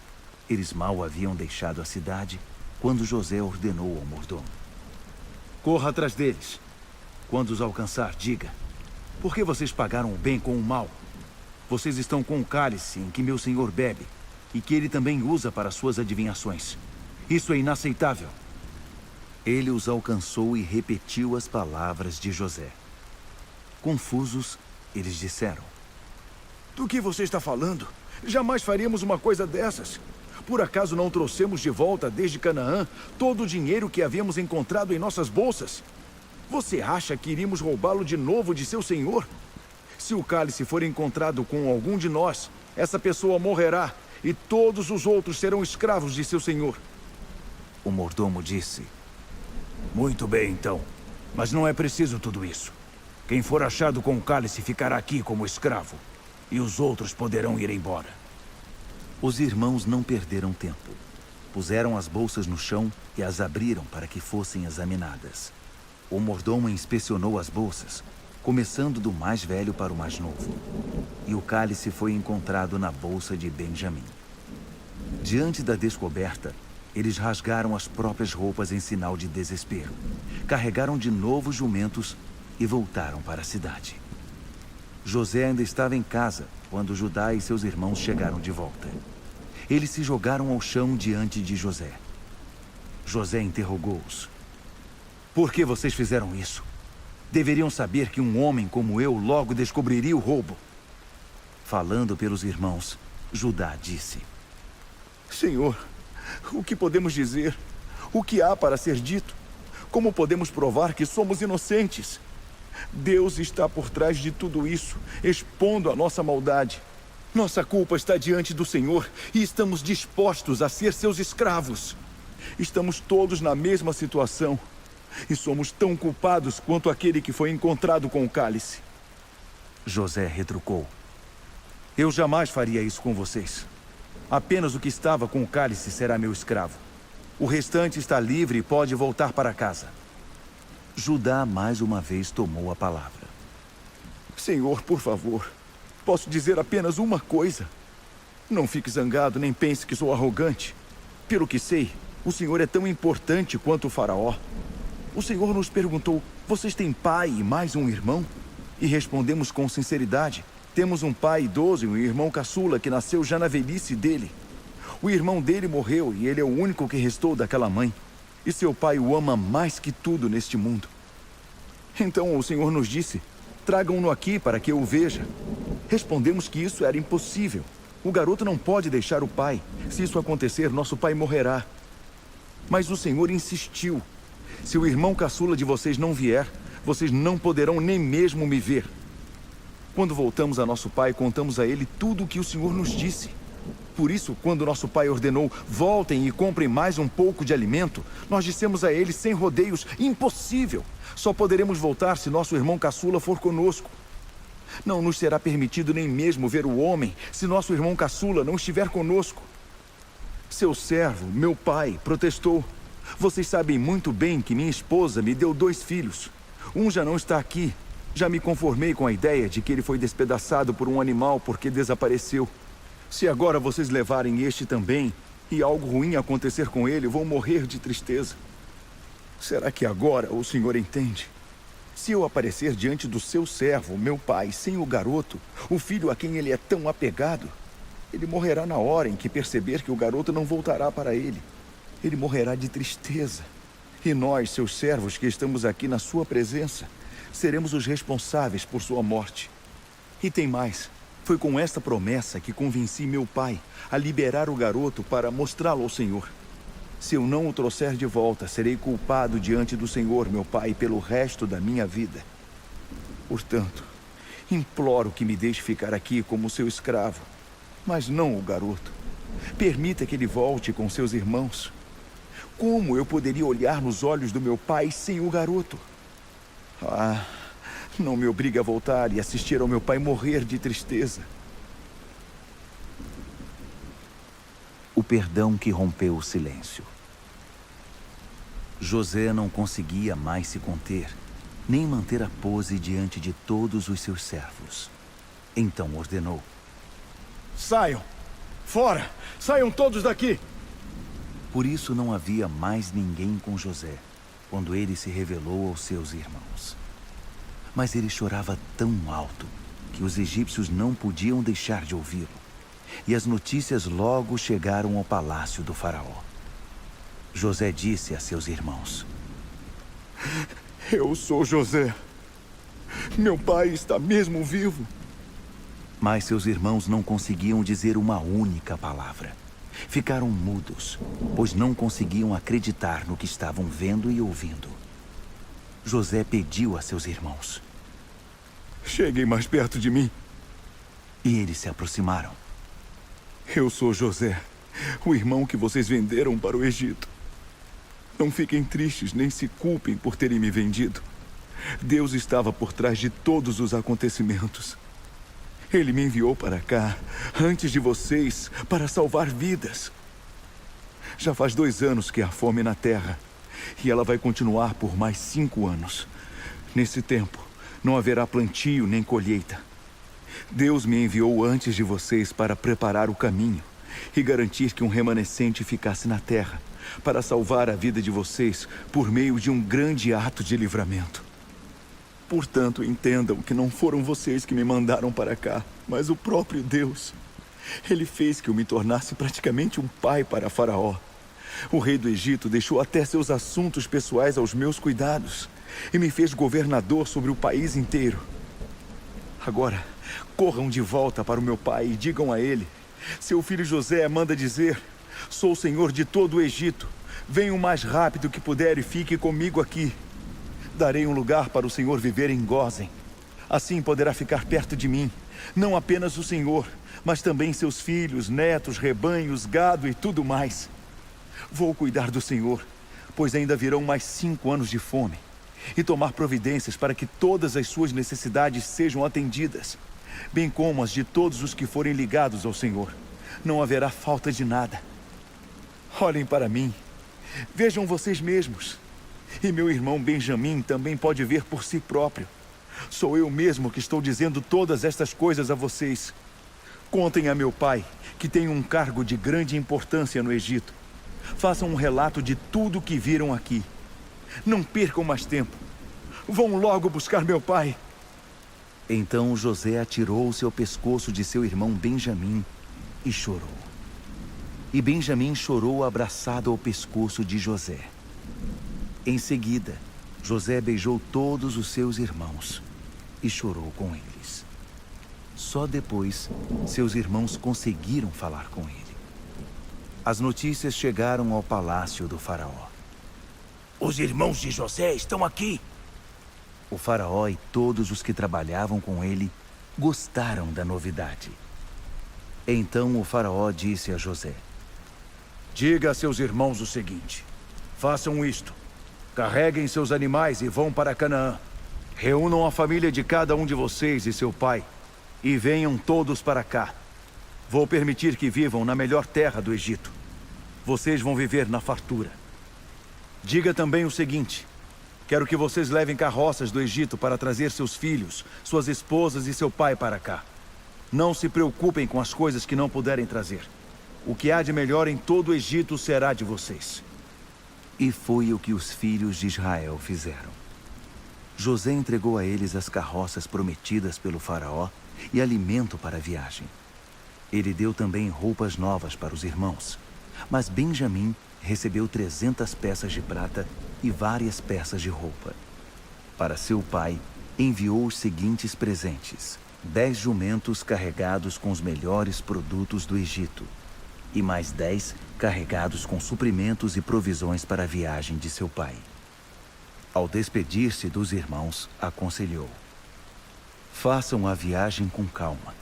Eles mal haviam deixado a cidade quando José ordenou ao mordomo: corra atrás deles. Quando os alcançar, diga: por que vocês pagaram o bem com o mal? Vocês estão com o cálice em que meu senhor bebe e que ele também usa para suas adivinhações. Isso é inaceitável. Ele os alcançou e repetiu as palavras de José. Confusos, eles disseram: Do que você está falando? Jamais faríamos uma coisa dessas. Por acaso não trouxemos de volta desde Canaã todo o dinheiro que havíamos encontrado em nossas bolsas? Você acha que iríamos roubá-lo de novo de seu senhor? Se o cálice for encontrado com algum de nós, essa pessoa morrerá e todos os outros serão escravos de seu senhor. O mordomo disse: muito bem, então. Mas não é preciso tudo isso. Quem for achado com o cálice ficará aqui como escravo, e os outros poderão ir embora. Os irmãos não perderam tempo. Puseram as bolsas no chão e as abriram para que fossem examinadas. O mordomo inspecionou as bolsas, começando do mais velho para o mais novo. E o cálice foi encontrado na bolsa de Benjamim. Diante da descoberta, eles rasgaram as próprias roupas em sinal de desespero, carregaram de novo os jumentos e voltaram para a cidade. José ainda estava em casa quando Judá e seus irmãos chegaram de volta. Eles se jogaram ao chão diante de José. José interrogou-os: por que vocês fizeram isso? Deveriam saber que um homem como eu logo descobriria o roubo. Falando pelos irmãos, Judá disse: Senhor, o que podemos dizer? O que há para ser dito? Como podemos provar que somos inocentes? Deus está por trás de tudo isso, expondo a nossa maldade. Nossa culpa está diante do Senhor e estamos dispostos a ser seus escravos. Estamos todos na mesma situação e somos tão culpados quanto aquele que foi encontrado com o cálice. José retrucou: eu jamais faria isso com vocês. Apenas o que estava com o cálice será meu escravo. O restante está livre e pode voltar para casa. Judá mais uma vez tomou a palavra: Senhor, por favor, posso dizer apenas uma coisa. Não fique zangado, nem pense que sou arrogante. Pelo que sei, o Senhor é tão importante quanto o faraó. O Senhor nos perguntou: vocês têm pai e mais um irmão? E respondemos com sinceridade: temos um pai idoso e um irmão caçula que nasceu já na velhice dele. O irmão dele morreu e ele é o único que restou daquela mãe. E seu pai o ama mais que tudo neste mundo. Então o Senhor nos disse: tragam-no aqui para que eu o veja. Respondemos que isso era impossível. O garoto não pode deixar o pai. Se isso acontecer, nosso pai morrerá. Mas o Senhor insistiu: se o irmão caçula de vocês não vier, vocês não poderão nem mesmo me ver. Quando voltamos a nosso pai, contamos a ele tudo o que o Senhor nos disse. Por isso, quando nosso pai ordenou: voltem e comprem mais um pouco de alimento, nós dissemos a ele sem rodeios: impossível! Só poderemos voltar se nosso irmão caçula for conosco. Não nos será permitido nem mesmo ver o homem se nosso irmão caçula não estiver conosco. Seu servo, meu pai, protestou: vocês sabem muito bem que minha esposa me deu 2 filhos. Um já não está aqui. Já me conformei com a ideia de que ele foi despedaçado por um animal porque desapareceu. Se agora vocês levarem este também e algo ruim acontecer com ele, vão morrer de tristeza. Será que agora o senhor entende? Se eu aparecer diante do seu servo, meu pai, sem o garoto, o filho a quem ele é tão apegado, ele morrerá na hora em que perceber que o garoto não voltará para ele. Ele morrerá de tristeza. E nós, seus servos que estamos aqui na sua presença, seremos os responsáveis por sua morte. E tem mais. Foi com esta promessa que convenci meu pai a liberar o garoto para mostrá-lo ao Senhor. Se eu não o trouxer de volta, serei culpado diante do Senhor, meu pai, pelo resto da minha vida. Portanto, imploro que me deixe ficar aqui como seu escravo, mas não o garoto. Permita que ele volte com seus irmãos. Como eu poderia olhar nos olhos do meu pai sem o garoto? Ah, não me obrigue a voltar e assistir ao meu pai morrer de tristeza. O perdão que rompeu o silêncio. José não conseguia mais se conter, nem manter a pose diante de todos os seus servos. Então ordenou: Saiam! Fora! Saiam todos daqui! Por isso não havia mais ninguém com José, quando ele se revelou aos seus irmãos. Mas ele chorava tão alto que os egípcios não podiam deixar de ouvi-lo. E as notícias logo chegaram ao palácio do faraó. José disse a seus irmãos: Eu sou José. Meu pai está mesmo vivo. Mas seus irmãos não conseguiam dizer uma única palavra. Ficaram mudos, pois não conseguiam acreditar no que estavam vendo e ouvindo. José pediu a seus irmãos: Cheguem mais perto de mim. E eles se aproximaram. Eu sou José, o irmão que vocês venderam para o Egito. Não fiquem tristes, nem se culpem por terem me vendido. Deus estava por trás de todos os acontecimentos. Ele me enviou para cá, antes de vocês, para salvar vidas. Já faz 2 anos que há fome na terra, e ela vai continuar por mais 5 anos. Nesse tempo, não haverá plantio nem colheita. Deus me enviou antes de vocês para preparar o caminho e garantir que um remanescente ficasse na terra, para salvar a vida de vocês por meio de um grande ato de livramento. Portanto, entendam que não foram vocês que me mandaram para cá, mas o próprio Deus. Ele fez que eu me tornasse praticamente um pai para Faraó. O rei do Egito deixou até seus assuntos pessoais aos meus cuidados e me fez governador sobre o país inteiro. Agora, corram de volta para o meu pai e digam a ele: seu filho José manda dizer: sou o senhor de todo o Egito. Venha o mais rápido que puder e fique comigo aqui. Darei um lugar para o senhor viver em Gósen. Assim poderá ficar perto de mim, não apenas o senhor, mas também seus filhos, netos, rebanhos, gado e tudo mais. Vou cuidar do senhor, pois ainda virão mais 5 anos de fome, e tomar providências para que todas as suas necessidades sejam atendidas, bem como as de todos os que forem ligados ao senhor. Não haverá falta de nada. Olhem para mim. Vejam vocês mesmos. E meu irmão Benjamim também pode ver por si próprio. Sou eu mesmo que estou dizendo todas estas coisas a vocês. Contem a meu pai, que tem um cargo de grande importância no Egito. Façam um relato de tudo o que viram aqui. Não percam mais tempo. Vão logo buscar meu pai. Então José atirou-se ao pescoço de seu irmão Benjamim e chorou. E Benjamim chorou abraçado ao pescoço de José. Em seguida, José beijou todos os seus irmãos e chorou com eles. Só depois, seus irmãos conseguiram falar com ele. As notícias chegaram ao palácio do faraó. Os irmãos de José estão aqui. O faraó e todos os que trabalhavam com ele gostaram da novidade. Então o faraó disse a José: Diga a seus irmãos o seguinte: façam isto. Carreguem seus animais e vão para Canaã. Reúnam a família de cada um de vocês e seu pai, e venham todos para cá. Vou permitir que vivam na melhor terra do Egito. Vocês vão viver na fartura. Diga também o seguinte: quero que vocês levem carroças do Egito para trazer seus filhos, suas esposas e seu pai para cá. Não se preocupem com as coisas que não puderem trazer. O que há de melhor em todo o Egito será de vocês. E foi o que os filhos de Israel fizeram. José entregou a eles as carroças prometidas pelo faraó e alimento para a viagem. Ele deu também roupas novas para os irmãos. Mas Benjamim recebeu 300 peças de prata e várias peças de roupa. Para seu pai, enviou os seguintes presentes: 10 jumentos carregados com os melhores produtos do Egito, e mais 10 carregados com suprimentos e provisões para a viagem de seu pai. Ao despedir-se dos irmãos, aconselhou: façam a viagem com calma.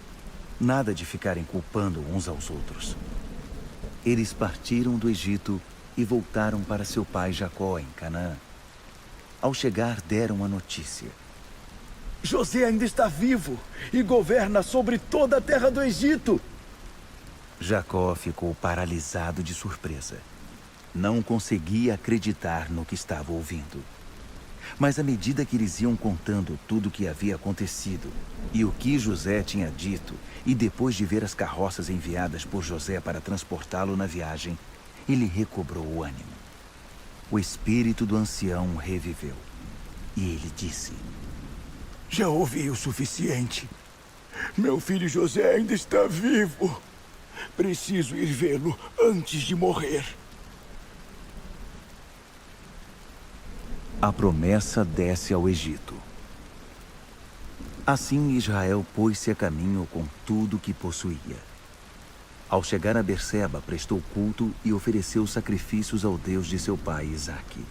Nada de ficarem culpando uns aos outros. Eles partiram do Egito e voltaram para seu pai Jacó em Canaã. Ao chegar, deram a notícia: José ainda está vivo e governa sobre toda a terra do Egito. Jacó ficou paralisado de surpresa. Não conseguia acreditar no que estava ouvindo. Mas à medida que eles iam contando tudo o que havia acontecido e o que José tinha dito, e depois de ver as carroças enviadas por José para transportá-lo na viagem, ele recobrou o ânimo. O espírito do ancião reviveu. E ele disse: Já ouvi o suficiente. Meu filho José ainda está vivo. Preciso ir vê-lo antes de morrer. A promessa desce ao Egito. Assim Israel pôs-se a caminho com tudo que possuía. Ao chegar a Berseba, prestou culto e ofereceu sacrifícios ao Deus de seu pai Isaque.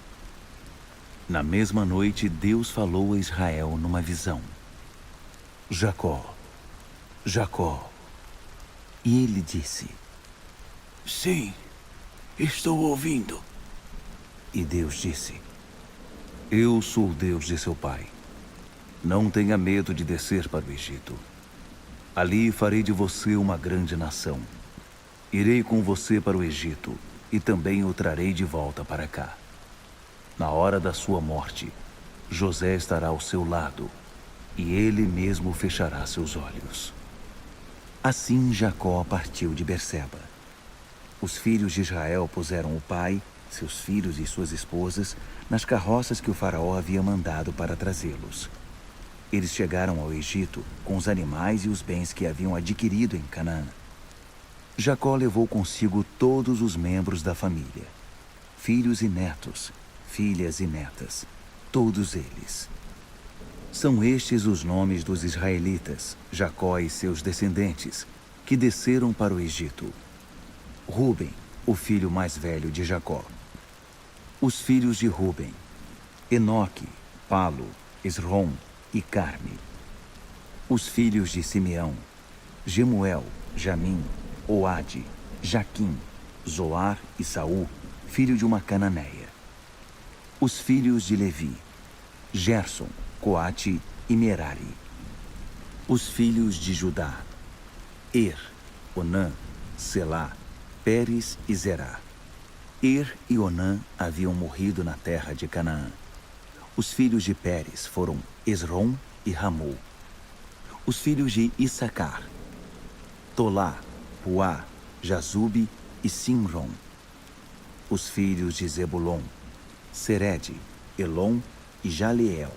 Na mesma noite, Deus falou a Israel numa visão: Jacó, Jacó. E ele disse: Sim, estou ouvindo. E Deus disse: Eu sou o Deus de seu pai. Não tenha medo de descer para o Egito. Ali farei de você uma grande nação. Irei com você para o Egito e também o trarei de volta para cá. Na hora da sua morte, José estará ao seu lado e ele mesmo fechará seus olhos. Assim Jacó partiu de Berseba. Os filhos de Israel puseram o pai, seus filhos e suas esposas nas carroças que o faraó havia mandado para trazê-los. Eles chegaram ao Egito com os animais e os bens que haviam adquirido em Canaã. Jacó levou consigo todos os membros da família, filhos e netos, filhas e netas, todos eles. São estes os nomes dos israelitas, Jacó e seus descendentes, que desceram para o Egito. Ruben, o filho mais velho de Jacó. Os filhos de Ruben: Enoque, Palo, Esrom e Carme. Os filhos de Simeão: Gemuel, Jamim, Oade, Jaquim, Zoar e Saul, filho de uma cananeia. Os filhos de Levi: Gerson, Coate e Merari. Os filhos de Judá: Onã, Selá, Pérez e Zerá. E Onã haviam morrido na terra de Canaã. Os filhos de Pérez foram Esrom e Ramú. Os filhos de Issacar: Tolá, Puá, Jazube e Simron. Os filhos de Zebulon: Sered, Elon e Jaleel.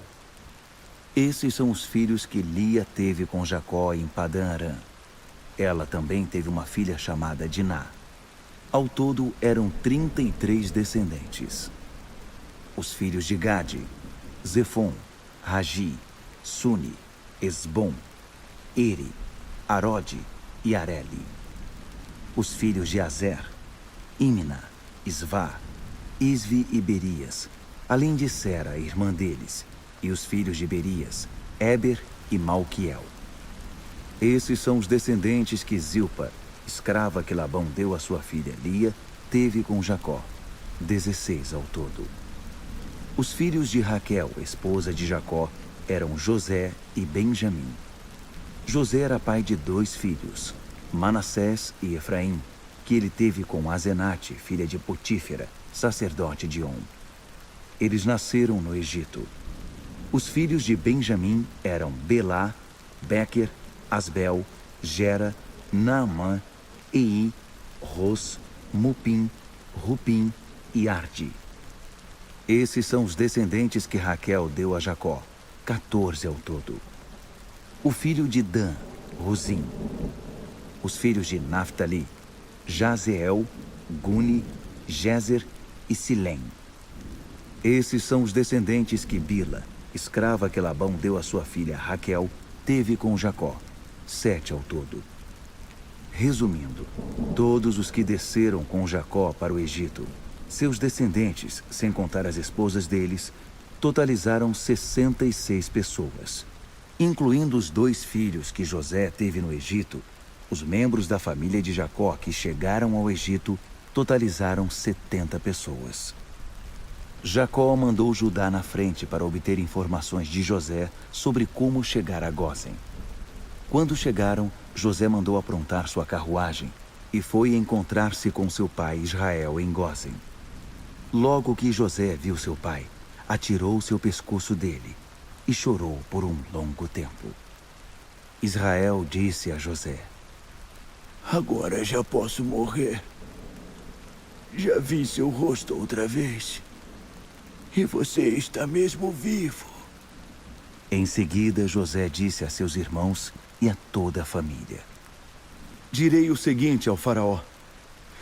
Esses são os filhos que Lia teve com Jacó em Padã-Arã. Ela também teve uma filha chamada Diná. Ao todo eram 33 descendentes. Os filhos de Gade: Zefon, Ragi, Suni, Esbom, Eri, Arode e Areli. Os filhos de Azer: Imna, Isvá, Isvi e Berias, além de Sera, irmã deles, e os filhos de Berias, Éber e Malquiel. Esses são os descendentes que Zilpa, escrava que Labão deu à sua filha Lia, teve com Jacó, 16 ao todo. Os filhos de Raquel, esposa de Jacó, eram José e Benjamim. José era pai de 2 filhos, Manassés e Efraim, que ele teve com Azenate, filha de Potífera, sacerdote de On. Eles nasceram no Egito. Os filhos de Benjamim eram Belá, Bequer, Asbel, Gera, Naamã, Ei, Ros, Mupim, Rupim e Ardi. Esses são os descendentes que Raquel deu a Jacó, 14 ao todo. O filho de Dan, Ruzim. Os filhos de Naftali, Jazeel, Guni, Jezer e Silém. Esses são os descendentes que Bila, escrava que Labão deu à sua filha Raquel, teve com Jacó, 7 ao todo. Resumindo, todos os que desceram com Jacó para o Egito, seus descendentes, sem contar as esposas deles, totalizaram 66 pessoas. Incluindo os 2 filhos que José teve no Egito, os membros da família de Jacó que chegaram ao Egito totalizaram 70 pessoas. Jacó mandou Judá na frente para obter informações de José sobre como chegar a Gósen. Quando chegaram, José mandou aprontar sua carruagem e foi encontrar-se com seu pai Israel em Gósen. Logo que José viu seu pai, atirou-se ao pescoço dele e chorou por um longo tempo. Israel disse a José: Agora já posso morrer. Já vi seu rosto outra vez. E você está mesmo vivo. Em seguida, José disse a seus irmãos e a toda a família: Direi o seguinte ao faraó: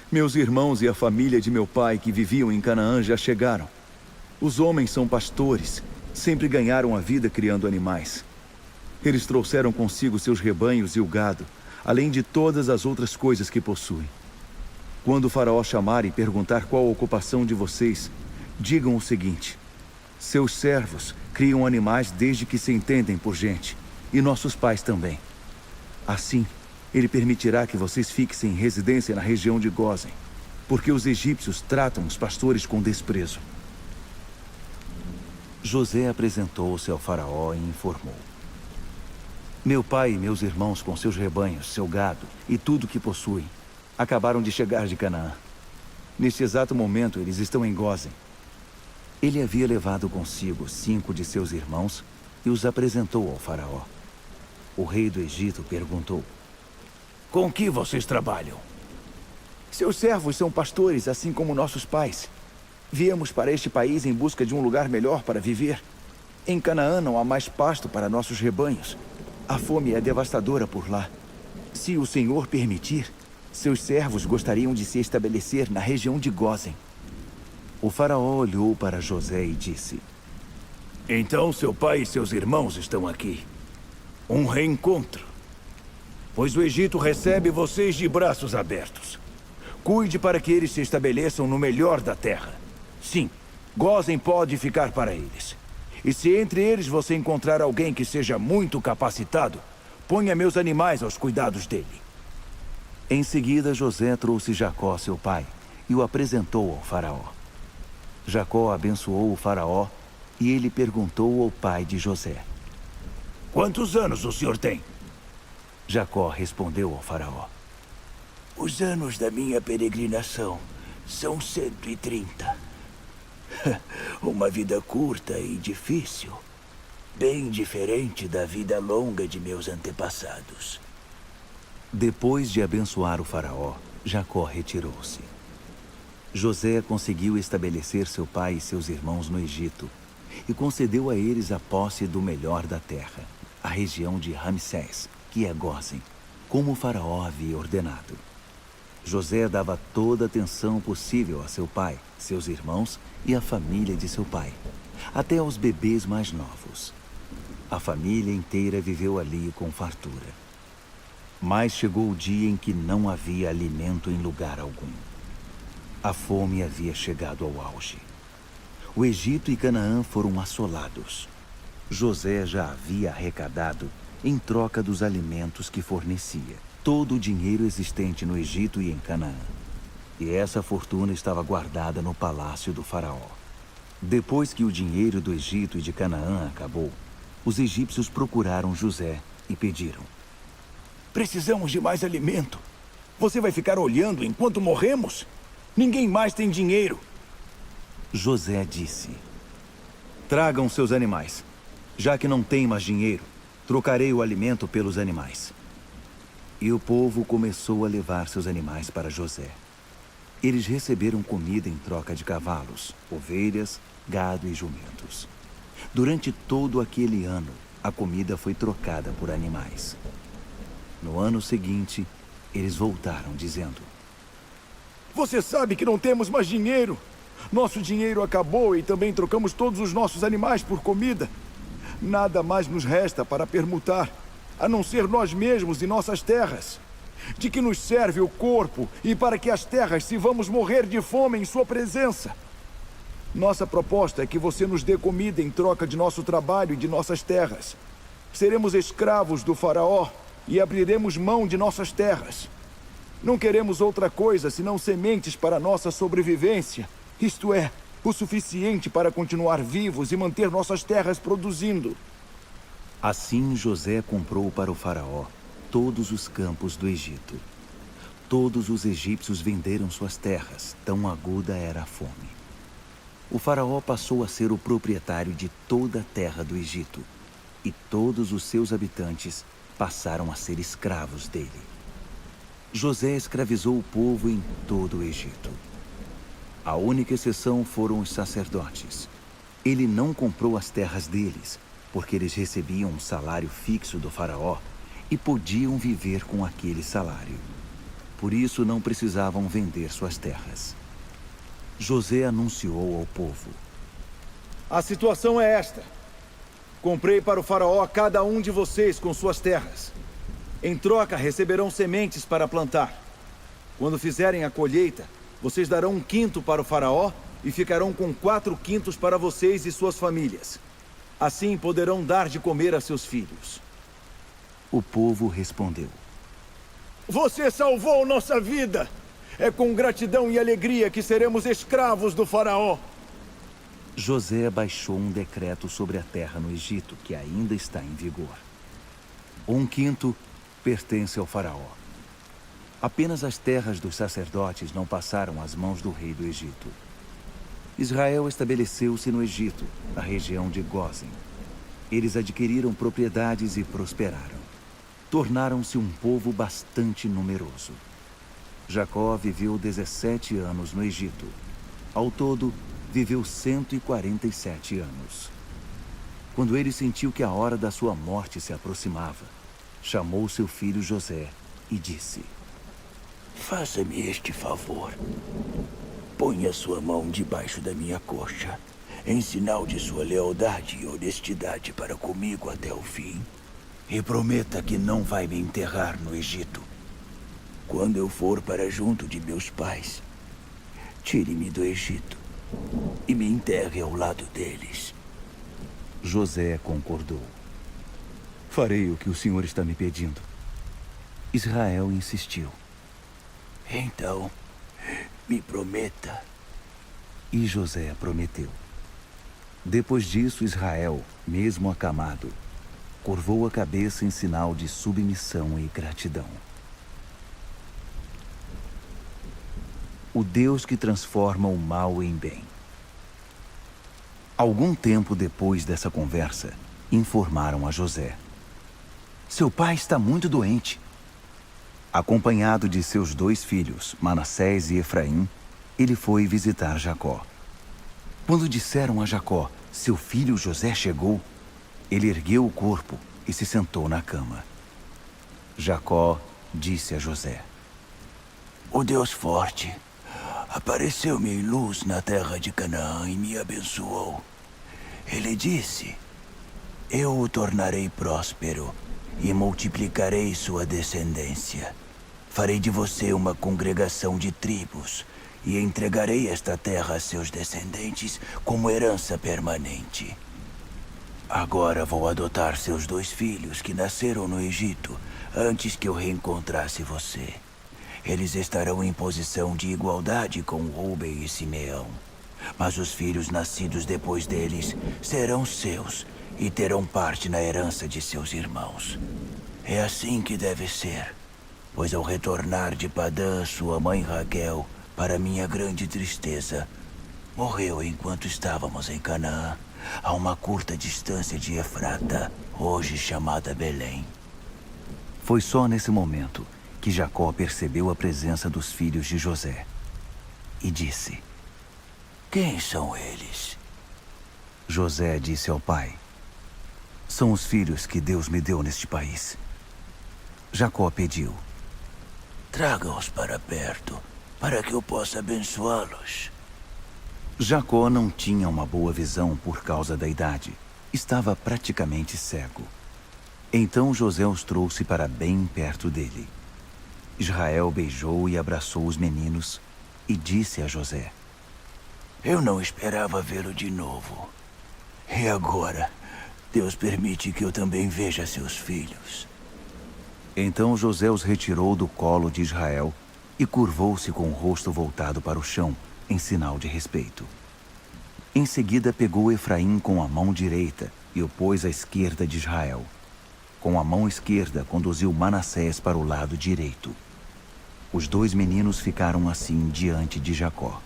meus irmãos e a família de meu pai que viviam em Canaã já chegaram. Os homens são pastores, sempre ganharam a vida criando animais. Eles trouxeram consigo seus rebanhos e o gado, além de todas as outras coisas que possuem. Quando o faraó chamar e perguntar qual a ocupação de vocês, digam o seguinte: seus servos criam animais desde que se entendem por gente, e nossos pais também. Assim, ele permitirá que vocês fixem em residência na região de Gósen, porque os egípcios tratam os pastores com desprezo. José apresentou-se ao faraó e informou: meu pai e meus irmãos com seus rebanhos, seu gado e tudo que possuem, acabaram de chegar de Canaã. Neste exato momento, eles estão em Gósen. Ele havia levado consigo 5 de seus irmãos e os apresentou ao faraó. O rei do Egito perguntou: com que vocês trabalham? Seus servos são pastores, assim como nossos pais. Viemos para este país em busca de um lugar melhor para viver. Em Canaã não há mais pasto para nossos rebanhos. A fome é devastadora por lá. Se o Senhor permitir, seus servos gostariam de se estabelecer na região de Gósen. O faraó olhou para José e disse: então seu pai e seus irmãos estão aqui. Um reencontro. Pois o Egito recebe vocês de braços abertos. Cuide para que eles se estabeleçam no melhor da terra. Sim, Gósen pode ficar para eles. E se entre eles você encontrar alguém que seja muito capacitado, ponha meus animais aos cuidados dele. Em seguida, José trouxe Jacó, seu pai, e o apresentou ao faraó. Jacó abençoou o faraó e ele perguntou ao pai de José: quantos anos o senhor tem? Jacó respondeu ao faraó: os anos da minha peregrinação são 130. Uma vida curta e difícil. Bem diferente da vida longa de meus antepassados. Depois de abençoar o faraó, Jacó retirou-se. José conseguiu estabelecer seu pai e seus irmãos no Egito e concedeu a eles a posse do melhor da terra, a região de Ramsés, que é Gósen, como o faraó havia ordenado. José dava toda a atenção possível a seu pai, seus irmãos e a família de seu pai, até aos bebês mais novos. A família inteira viveu ali com fartura. Mas chegou o dia em que não havia alimento em lugar algum. A fome havia chegado ao auge. O Egito e Canaã foram assolados. José já havia arrecadado, em troca dos alimentos que fornecia, todo o dinheiro existente no Egito e em Canaã. E essa fortuna estava guardada no palácio do faraó. Depois que o dinheiro do Egito e de Canaã acabou, os egípcios procuraram José e pediram: precisamos de mais alimento. Você vai ficar olhando enquanto morremos? Ninguém mais tem dinheiro. José disse: tragam seus animais. Já que não tem mais dinheiro, trocarei o alimento pelos animais. E o povo começou a levar seus animais para José. Eles receberam comida em troca de cavalos, ovelhas, gado e jumentos. Durante todo aquele ano, a comida foi trocada por animais. No ano seguinte, eles voltaram dizendo: Você sabe que não temos mais dinheiro. Nosso dinheiro acabou e também trocamos todos os nossos animais por comida. Nada mais nos resta para permutar, a não ser nós mesmos e nossas terras. De que nos serve o corpo e para que as terras se vamos morrer de fome em sua presença? Nossa proposta é que você nos dê comida em troca de nosso trabalho e de nossas terras. Seremos escravos do faraó e abriremos mão de nossas terras. Não queremos outra coisa senão sementes para nossa sobrevivência. Isto é, o suficiente para continuar vivos e manter nossas terras produzindo. Assim José comprou para o faraó todos os campos do Egito. Todos os egípcios venderam suas terras, tão aguda era a fome. O faraó passou a ser o proprietário de toda a terra do Egito, e todos os seus habitantes passaram a ser escravos dele. José escravizou o povo em todo o Egito. A única exceção foram os sacerdotes. Ele não comprou as terras deles, porque eles recebiam um salário fixo do faraó e podiam viver com aquele salário. Por isso não precisavam vender suas terras. José anunciou ao povo: A situação é esta. Comprei para o faraó cada um de vocês com suas terras. Em troca, receberão sementes para plantar. Quando fizerem a colheita, vocês darão 1/5 para o faraó e ficarão com 4/5 para vocês e suas famílias. Assim poderão dar de comer a seus filhos. O povo respondeu: Você salvou nossa vida! É com gratidão e alegria que seremos escravos do faraó. José baixou um decreto sobre a terra no Egito, que ainda está em vigor. 1/5 pertence ao faraó. Apenas as terras dos sacerdotes não passaram às mãos do rei do Egito. Israel estabeleceu-se no Egito, na região de Gósen. Eles adquiriram propriedades e prosperaram. Tornaram-se um povo bastante numeroso. Jacó viveu 17 anos no Egito. Ao todo, viveu 147 anos. Quando ele sentiu que a hora da sua morte se aproximava, chamou seu filho José e disse: Faça-me este favor. Ponha sua mão debaixo da minha coxa, em sinal de sua lealdade e honestidade para comigo até o fim. E prometa que não vai me enterrar no Egito. Quando eu for para junto de meus pais, tire-me do Egito e me enterre ao lado deles. José concordou. Farei o que o senhor está me pedindo. Israel insistiu. Então, me prometa. E José prometeu. Depois disso, Israel, mesmo acamado, curvou a cabeça em sinal de submissão e gratidão. O Deus que transforma o mal em bem. Algum tempo depois dessa conversa, informaram a José: Seu pai está muito doente. Acompanhado de seus 2 filhos, Manassés e Efraim, ele foi visitar Jacó. Quando disseram a Jacó: Seu filho José chegou, ele ergueu o corpo e se sentou na cama. Jacó disse a José: O Deus forte apareceu-me em luz na terra de Canaã e me abençoou. Ele disse: Eu o tornarei próspero e multiplicarei sua descendência. Farei de você uma congregação de tribos e entregarei esta terra a seus descendentes como herança permanente. Agora vou adotar seus 2 filhos que nasceram no Egito antes que eu reencontrasse você. Eles estarão em posição de igualdade com Rúben e Simeão. Mas os filhos nascidos depois deles serão seus e terão parte na herança de seus irmãos. É assim que deve ser, pois ao retornar de Padã, sua mãe Raquel, para minha grande tristeza, morreu enquanto estávamos em Canaã, a uma curta distância de Efrata, hoje chamada Belém. Foi só nesse momento que Jacó percebeu a presença dos filhos de José e disse: Quem são eles? José disse ao pai: São os filhos que Deus me deu neste país. Jacó pediu: Traga-os para perto, para que eu possa abençoá-los. Jacó não tinha uma boa visão por causa da idade. Estava praticamente cego. Então José os trouxe para bem perto dele. Israel beijou e abraçou os meninos e disse a José: Eu não esperava vê-lo de novo. E agora, Deus permite que eu também veja seus filhos. Então José os retirou do colo de Israel e curvou-se com o rosto voltado para o chão, em sinal de respeito. Em seguida pegou Efraim com a mão direita e o pôs à esquerda de Israel. Com a mão esquerda conduziu Manassés para o lado direito. Os dois meninos ficaram assim diante de Jacó.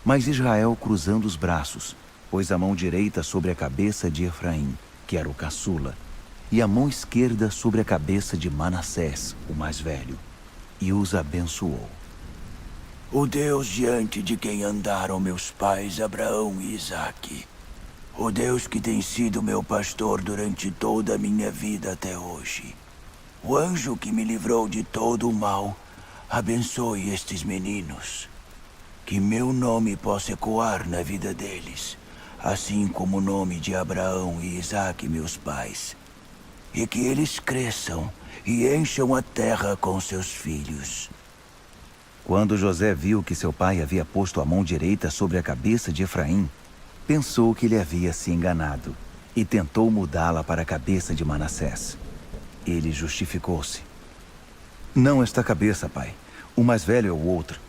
Mas Israel, cruzando os braços, pôs a mão direita sobre a cabeça de Efraim, que era o caçula, e a mão esquerda sobre a cabeça de Manassés, o mais velho, e os abençoou. O Deus diante de quem andaram meus pais Abraão e Isaque, o Deus que tem sido meu pastor durante toda a minha vida até hoje, o anjo que me livrou de todo o mal, abençoe estes meninos. Que meu nome possa ecoar na vida deles, assim como o nome de Abraão e Isaque, meus pais. E que eles cresçam e encham a terra com seus filhos. Quando José viu que seu pai havia posto a mão direita sobre a cabeça de Efraim, pensou que ele havia se enganado e tentou mudá-la para a cabeça de Manassés. Ele justificou-se. Não esta cabeça, pai. O mais velho é o outro.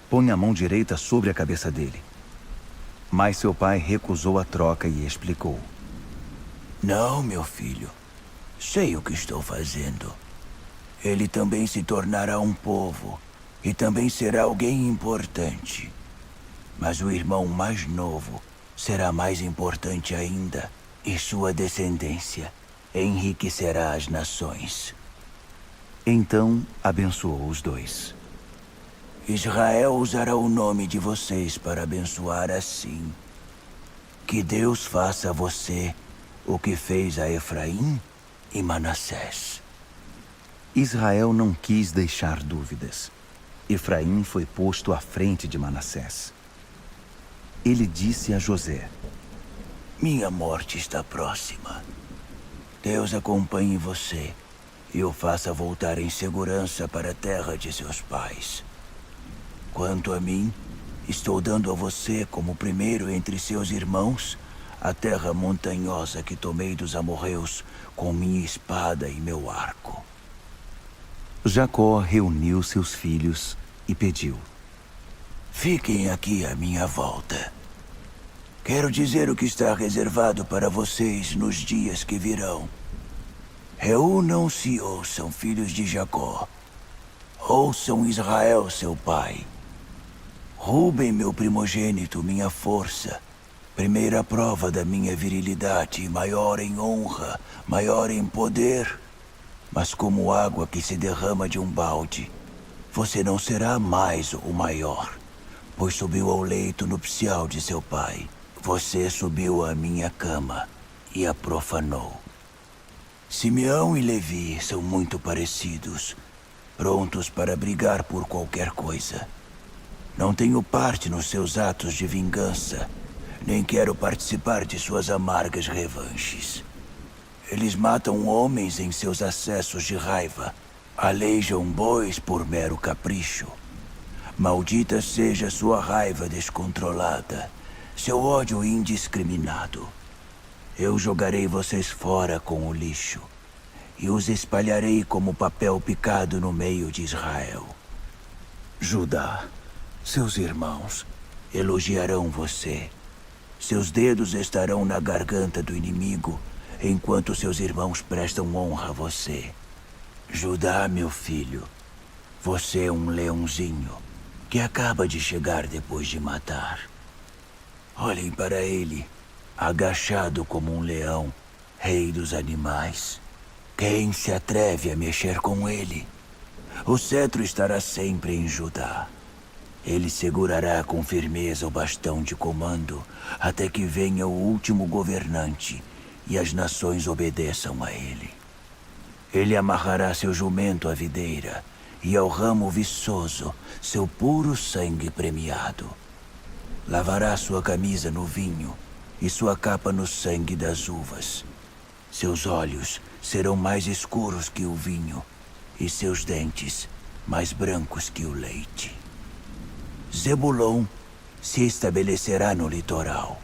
Põe a mão direita sobre a cabeça dele. Mas seu pai recusou a troca e explicou: Não, meu filho. Sei o que estou fazendo. Ele também se tornará um povo e também será alguém importante. Mas o irmão mais novo será mais importante ainda, e sua descendência enriquecerá as nações. Então abençoou os dois. Israel usará o nome de vocês para abençoar assim. Que Deus faça a você o que fez a Efraim e Manassés. Israel não quis deixar dúvidas. Efraim foi posto à frente de Manassés. Ele disse a José: Minha morte está próxima. Deus acompanhe você e o faça voltar em segurança para a terra de seus pais. Quanto a mim, estou dando a você como primeiro entre seus irmãos a terra montanhosa que tomei dos amorreus com minha espada e meu arco. Jacó reuniu seus filhos e pediu: Fiquem aqui à minha volta. Quero dizer o que está reservado para vocês nos dias que virão. Reúnam-se e ouçam, filhos de Jacó. Ouçam Israel, seu pai. Rubem, meu primogênito, minha força. Primeira prova da minha virilidade, maior em honra, maior em poder. Mas como água que se derrama de um balde, você não será mais o maior, pois subiu ao leito nupcial de seu pai. Você subiu à minha cama e a profanou. Simeão e Levi são muito parecidos, prontos para brigar por qualquer coisa. Não tenho parte nos seus atos de vingança, nem quero participar de suas amargas revanches. Eles matam homens em seus acessos de raiva, aleijam bois por mero capricho. Maldita seja sua raiva descontrolada, seu ódio indiscriminado. Eu jogarei vocês fora com o lixo e os espalharei como papel picado no meio de Israel. Judá, seus irmãos elogiarão você. Seus dedos estarão na garganta do inimigo, enquanto seus irmãos prestam honra a você. Judá, meu filho, você é um leãozinho que acaba de chegar depois de matar. Olhem para ele, agachado como um leão, rei dos animais. Quem se atreve a mexer com ele? O cetro estará sempre em Judá. Ele segurará com firmeza o bastão de comando até que venha o último governante e as nações obedeçam a ele. Ele amarrará seu jumento à videira e ao ramo viçoso seu puro sangue premiado. Lavará sua camisa no vinho e sua capa no sangue das uvas. Seus olhos serão mais escuros que o vinho e seus dentes mais brancos que o leite. Zebulon se estabelecerá no litoral,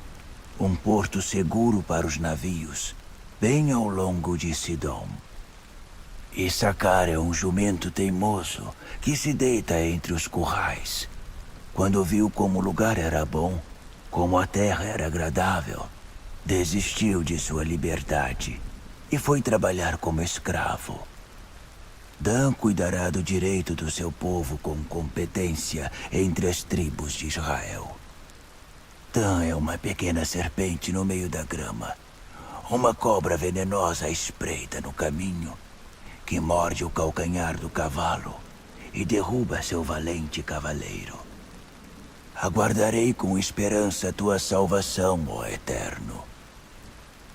um porto seguro para os navios, bem ao longo de Sidom. Issacar é um jumento teimoso que se deita entre os currais. Quando viu como o lugar era bom, como a terra era agradável, desistiu de sua liberdade e foi trabalhar como escravo. Dan cuidará do direito do seu povo com competência entre as tribos de Israel. Dan é uma pequena serpente no meio da grama, uma cobra venenosa à espreita no caminho, que morde o calcanhar do cavalo e derruba seu valente cavaleiro. Aguardarei com esperança tua salvação, ó Eterno.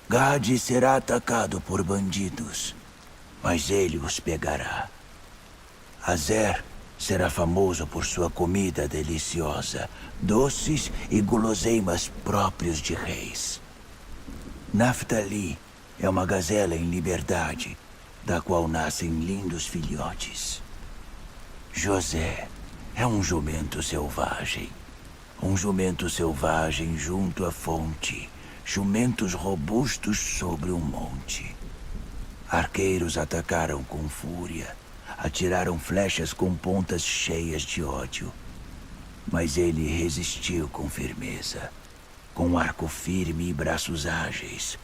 Gade será atacado por bandidos, mas ele os pegará. Azer será famoso por sua comida deliciosa, doces e guloseimas próprios de reis. Naftali é uma gazela em liberdade, da qual nascem lindos filhotes. José é um jumento selvagem junto à fonte, jumentos robustos sobre um monte. Arqueiros atacaram com fúria, atiraram flechas com pontas cheias de ódio. Mas ele resistiu com firmeza, com arco firme e braços ágeis,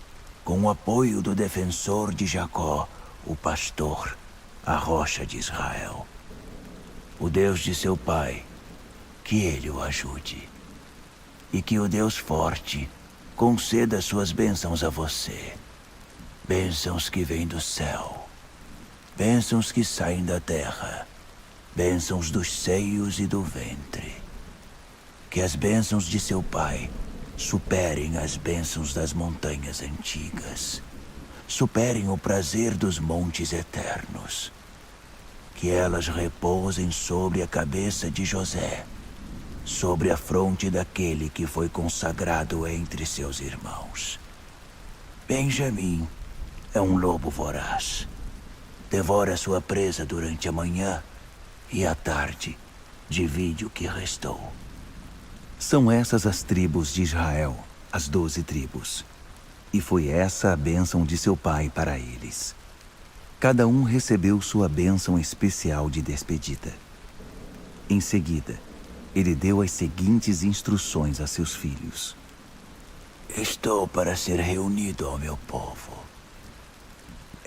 com o apoio do defensor de Jacó, o pastor, a rocha de Israel. O Deus de seu pai, que ele o ajude. E que o Deus forte conceda suas bênçãos a você. Bênçãos que vêm do céu, bênçãos que saem da terra, bênçãos dos seios e do ventre. Que as bênçãos de seu pai superem as bênçãos das montanhas antigas, superem o prazer dos montes eternos. Que elas repousem sobre a cabeça de José, sobre a fronte daquele que foi consagrado entre seus irmãos. Benjamim é um lobo voraz. Devora sua presa durante a manhã e à tarde divide o que restou. São essas as tribos de Israel, as 12 tribos. E foi essa a bênção de seu pai para eles. Cada um recebeu sua bênção especial de despedida. Em seguida, ele deu as seguintes instruções a seus filhos. Estou para ser reunido ao meu povo.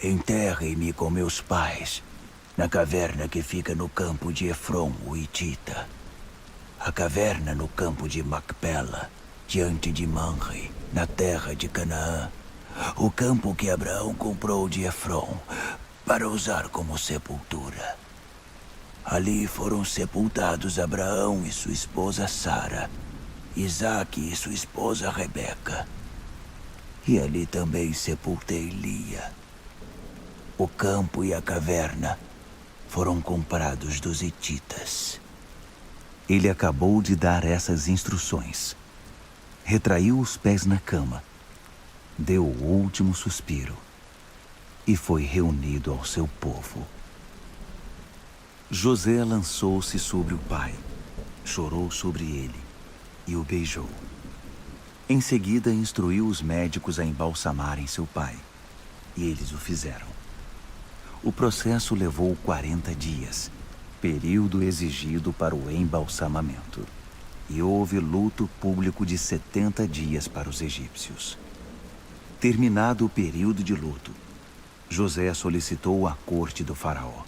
Enterrem-me com meus pais na caverna que fica no campo de Efron, o Hitita. A caverna no campo de Macpela, diante de Manre, na terra de Canaã. O campo que Abraão comprou de Efron para usar como sepultura. Ali foram sepultados Abraão e sua esposa Sara, Isaque e sua esposa Rebeca. E ali também sepultei Lia. O campo e a caverna foram comprados dos hititas. Ele acabou de dar essas instruções. Retraiu os pés na cama, deu o último suspiro e foi reunido ao seu povo. José lançou-se sobre o pai, chorou sobre ele e o beijou. Em seguida, instruiu os médicos a embalsamarem seu pai, e eles o fizeram. O processo levou 40 dias, período exigido para o embalsamamento, e houve luto público de 70 dias para os egípcios. Terminado o período de luto, José solicitou à corte do faraó.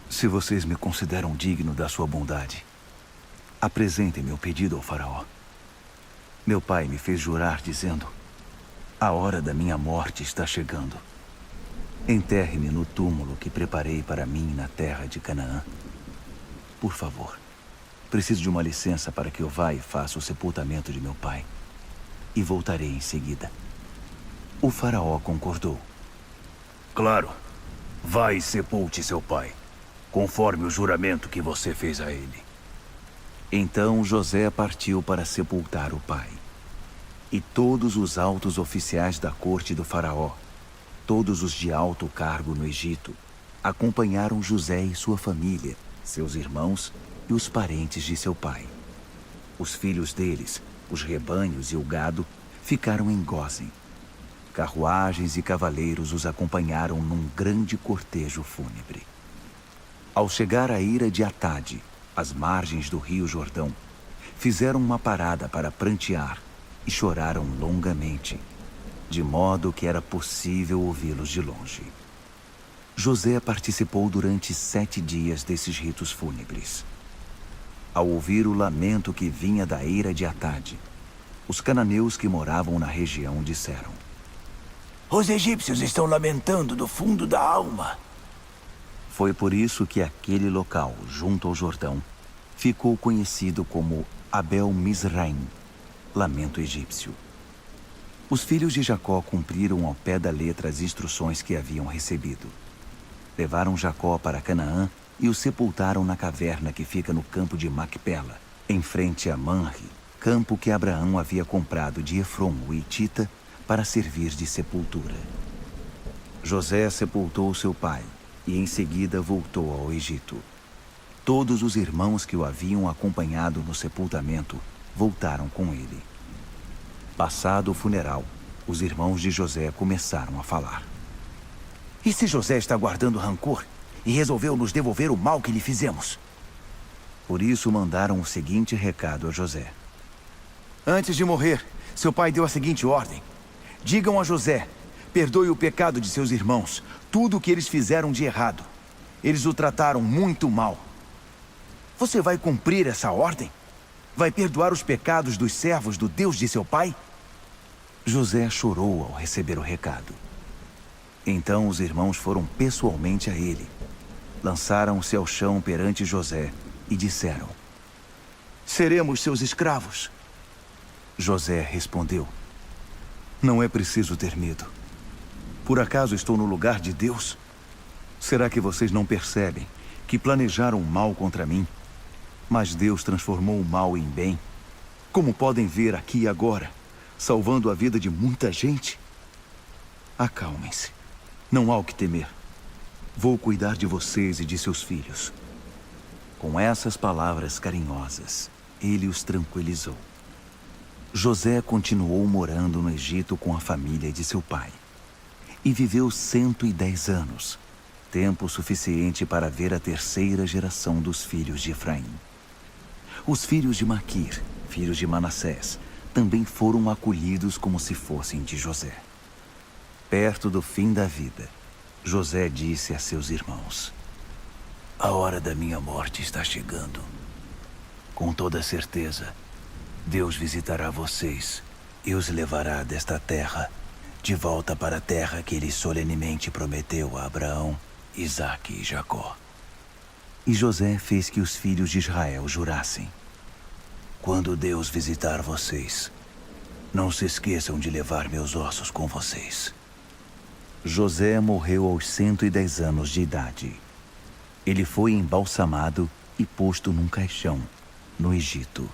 Se vocês me consideram digno da sua bondade, apresentem meu pedido ao faraó. Meu pai me fez jurar dizendo: a hora da minha morte está chegando. Enterre-me no túmulo que preparei para mim na terra de Canaã. Por favor, preciso de uma licença para que eu vá e faça o sepultamento de meu pai. E voltarei em seguida. O faraó concordou. Claro. Vá e sepulte seu pai, conforme o juramento que você fez a ele. Então José partiu para sepultar o pai. E todos os altos oficiais da corte do faraó, todos os de alto cargo no Egito, acompanharam José e sua família, seus irmãos e os parentes de seu pai. Os filhos deles, os rebanhos e o gado, ficaram em Gósen. Carruagens e cavaleiros os acompanharam num grande cortejo fúnebre. Ao chegar à ira de Atade, às margens do rio Jordão, fizeram uma parada para prantear e choraram longamente, de modo que era possível ouvi-los de longe. José participou durante 7 dias desses ritos fúnebres. Ao ouvir o lamento que vinha da ira de Atade, os cananeus que moravam na região disseram: Os egípcios estão lamentando do fundo da alma. Foi por isso que aquele local, junto ao Jordão, ficou conhecido como Abel Mizraim, lamento egípcio. Os filhos de Jacó cumpriram ao pé da letra as instruções que haviam recebido. Levaram Jacó para Canaã e o sepultaram na caverna que fica no campo de Macpela, em frente a Manre, campo que Abraão havia comprado de Efron, o hitita, para servir de sepultura. José sepultou seu pai e em seguida voltou ao Egito. Todos os irmãos que o haviam acompanhado no sepultamento voltaram com ele. Passado o funeral, os irmãos de José começaram a falar. E se José está guardando rancor e resolveu nos devolver o mal que lhe fizemos? Por isso mandaram o seguinte recado a José. Antes de morrer, seu pai deu a seguinte ordem: digam a José, perdoe o pecado de seus irmãos, tudo o que eles fizeram de errado. Eles o trataram muito mal. Você vai cumprir essa ordem? Vai perdoar os pecados dos servos do Deus de seu pai? José chorou ao receber o recado. Então os irmãos foram pessoalmente a ele. Lançaram-se ao chão perante José e disseram: Seremos seus escravos. José respondeu: Não é preciso ter medo. Por acaso estou no lugar de Deus? Será que vocês não percebem que planejaram mal contra mim? Mas Deus transformou o mal em bem. Como podem ver aqui e agora, salvando a vida de muita gente? Acalmem-se. Não há o que temer. Vou cuidar de vocês e de seus filhos. Com essas palavras carinhosas, ele os tranquilizou. José continuou morando no Egito com a família de seu pai. E viveu 110 anos, tempo suficiente para ver a terceira geração dos filhos de Efraim. Os filhos de Maquir, filhos de Manassés, também foram acolhidos como se fossem de José. Perto do fim da vida, José disse a seus irmãos: A hora da minha morte está chegando. Com toda certeza, Deus visitará vocês e os levará desta terra de volta para a terra que ele solenemente prometeu a Abraão, Isaque e Jacó. E José fez que os filhos de Israel jurassem: Quando Deus visitar vocês, não se esqueçam de levar meus ossos com vocês. José morreu aos 110 anos de idade. Ele foi embalsamado e posto num caixão, no Egito.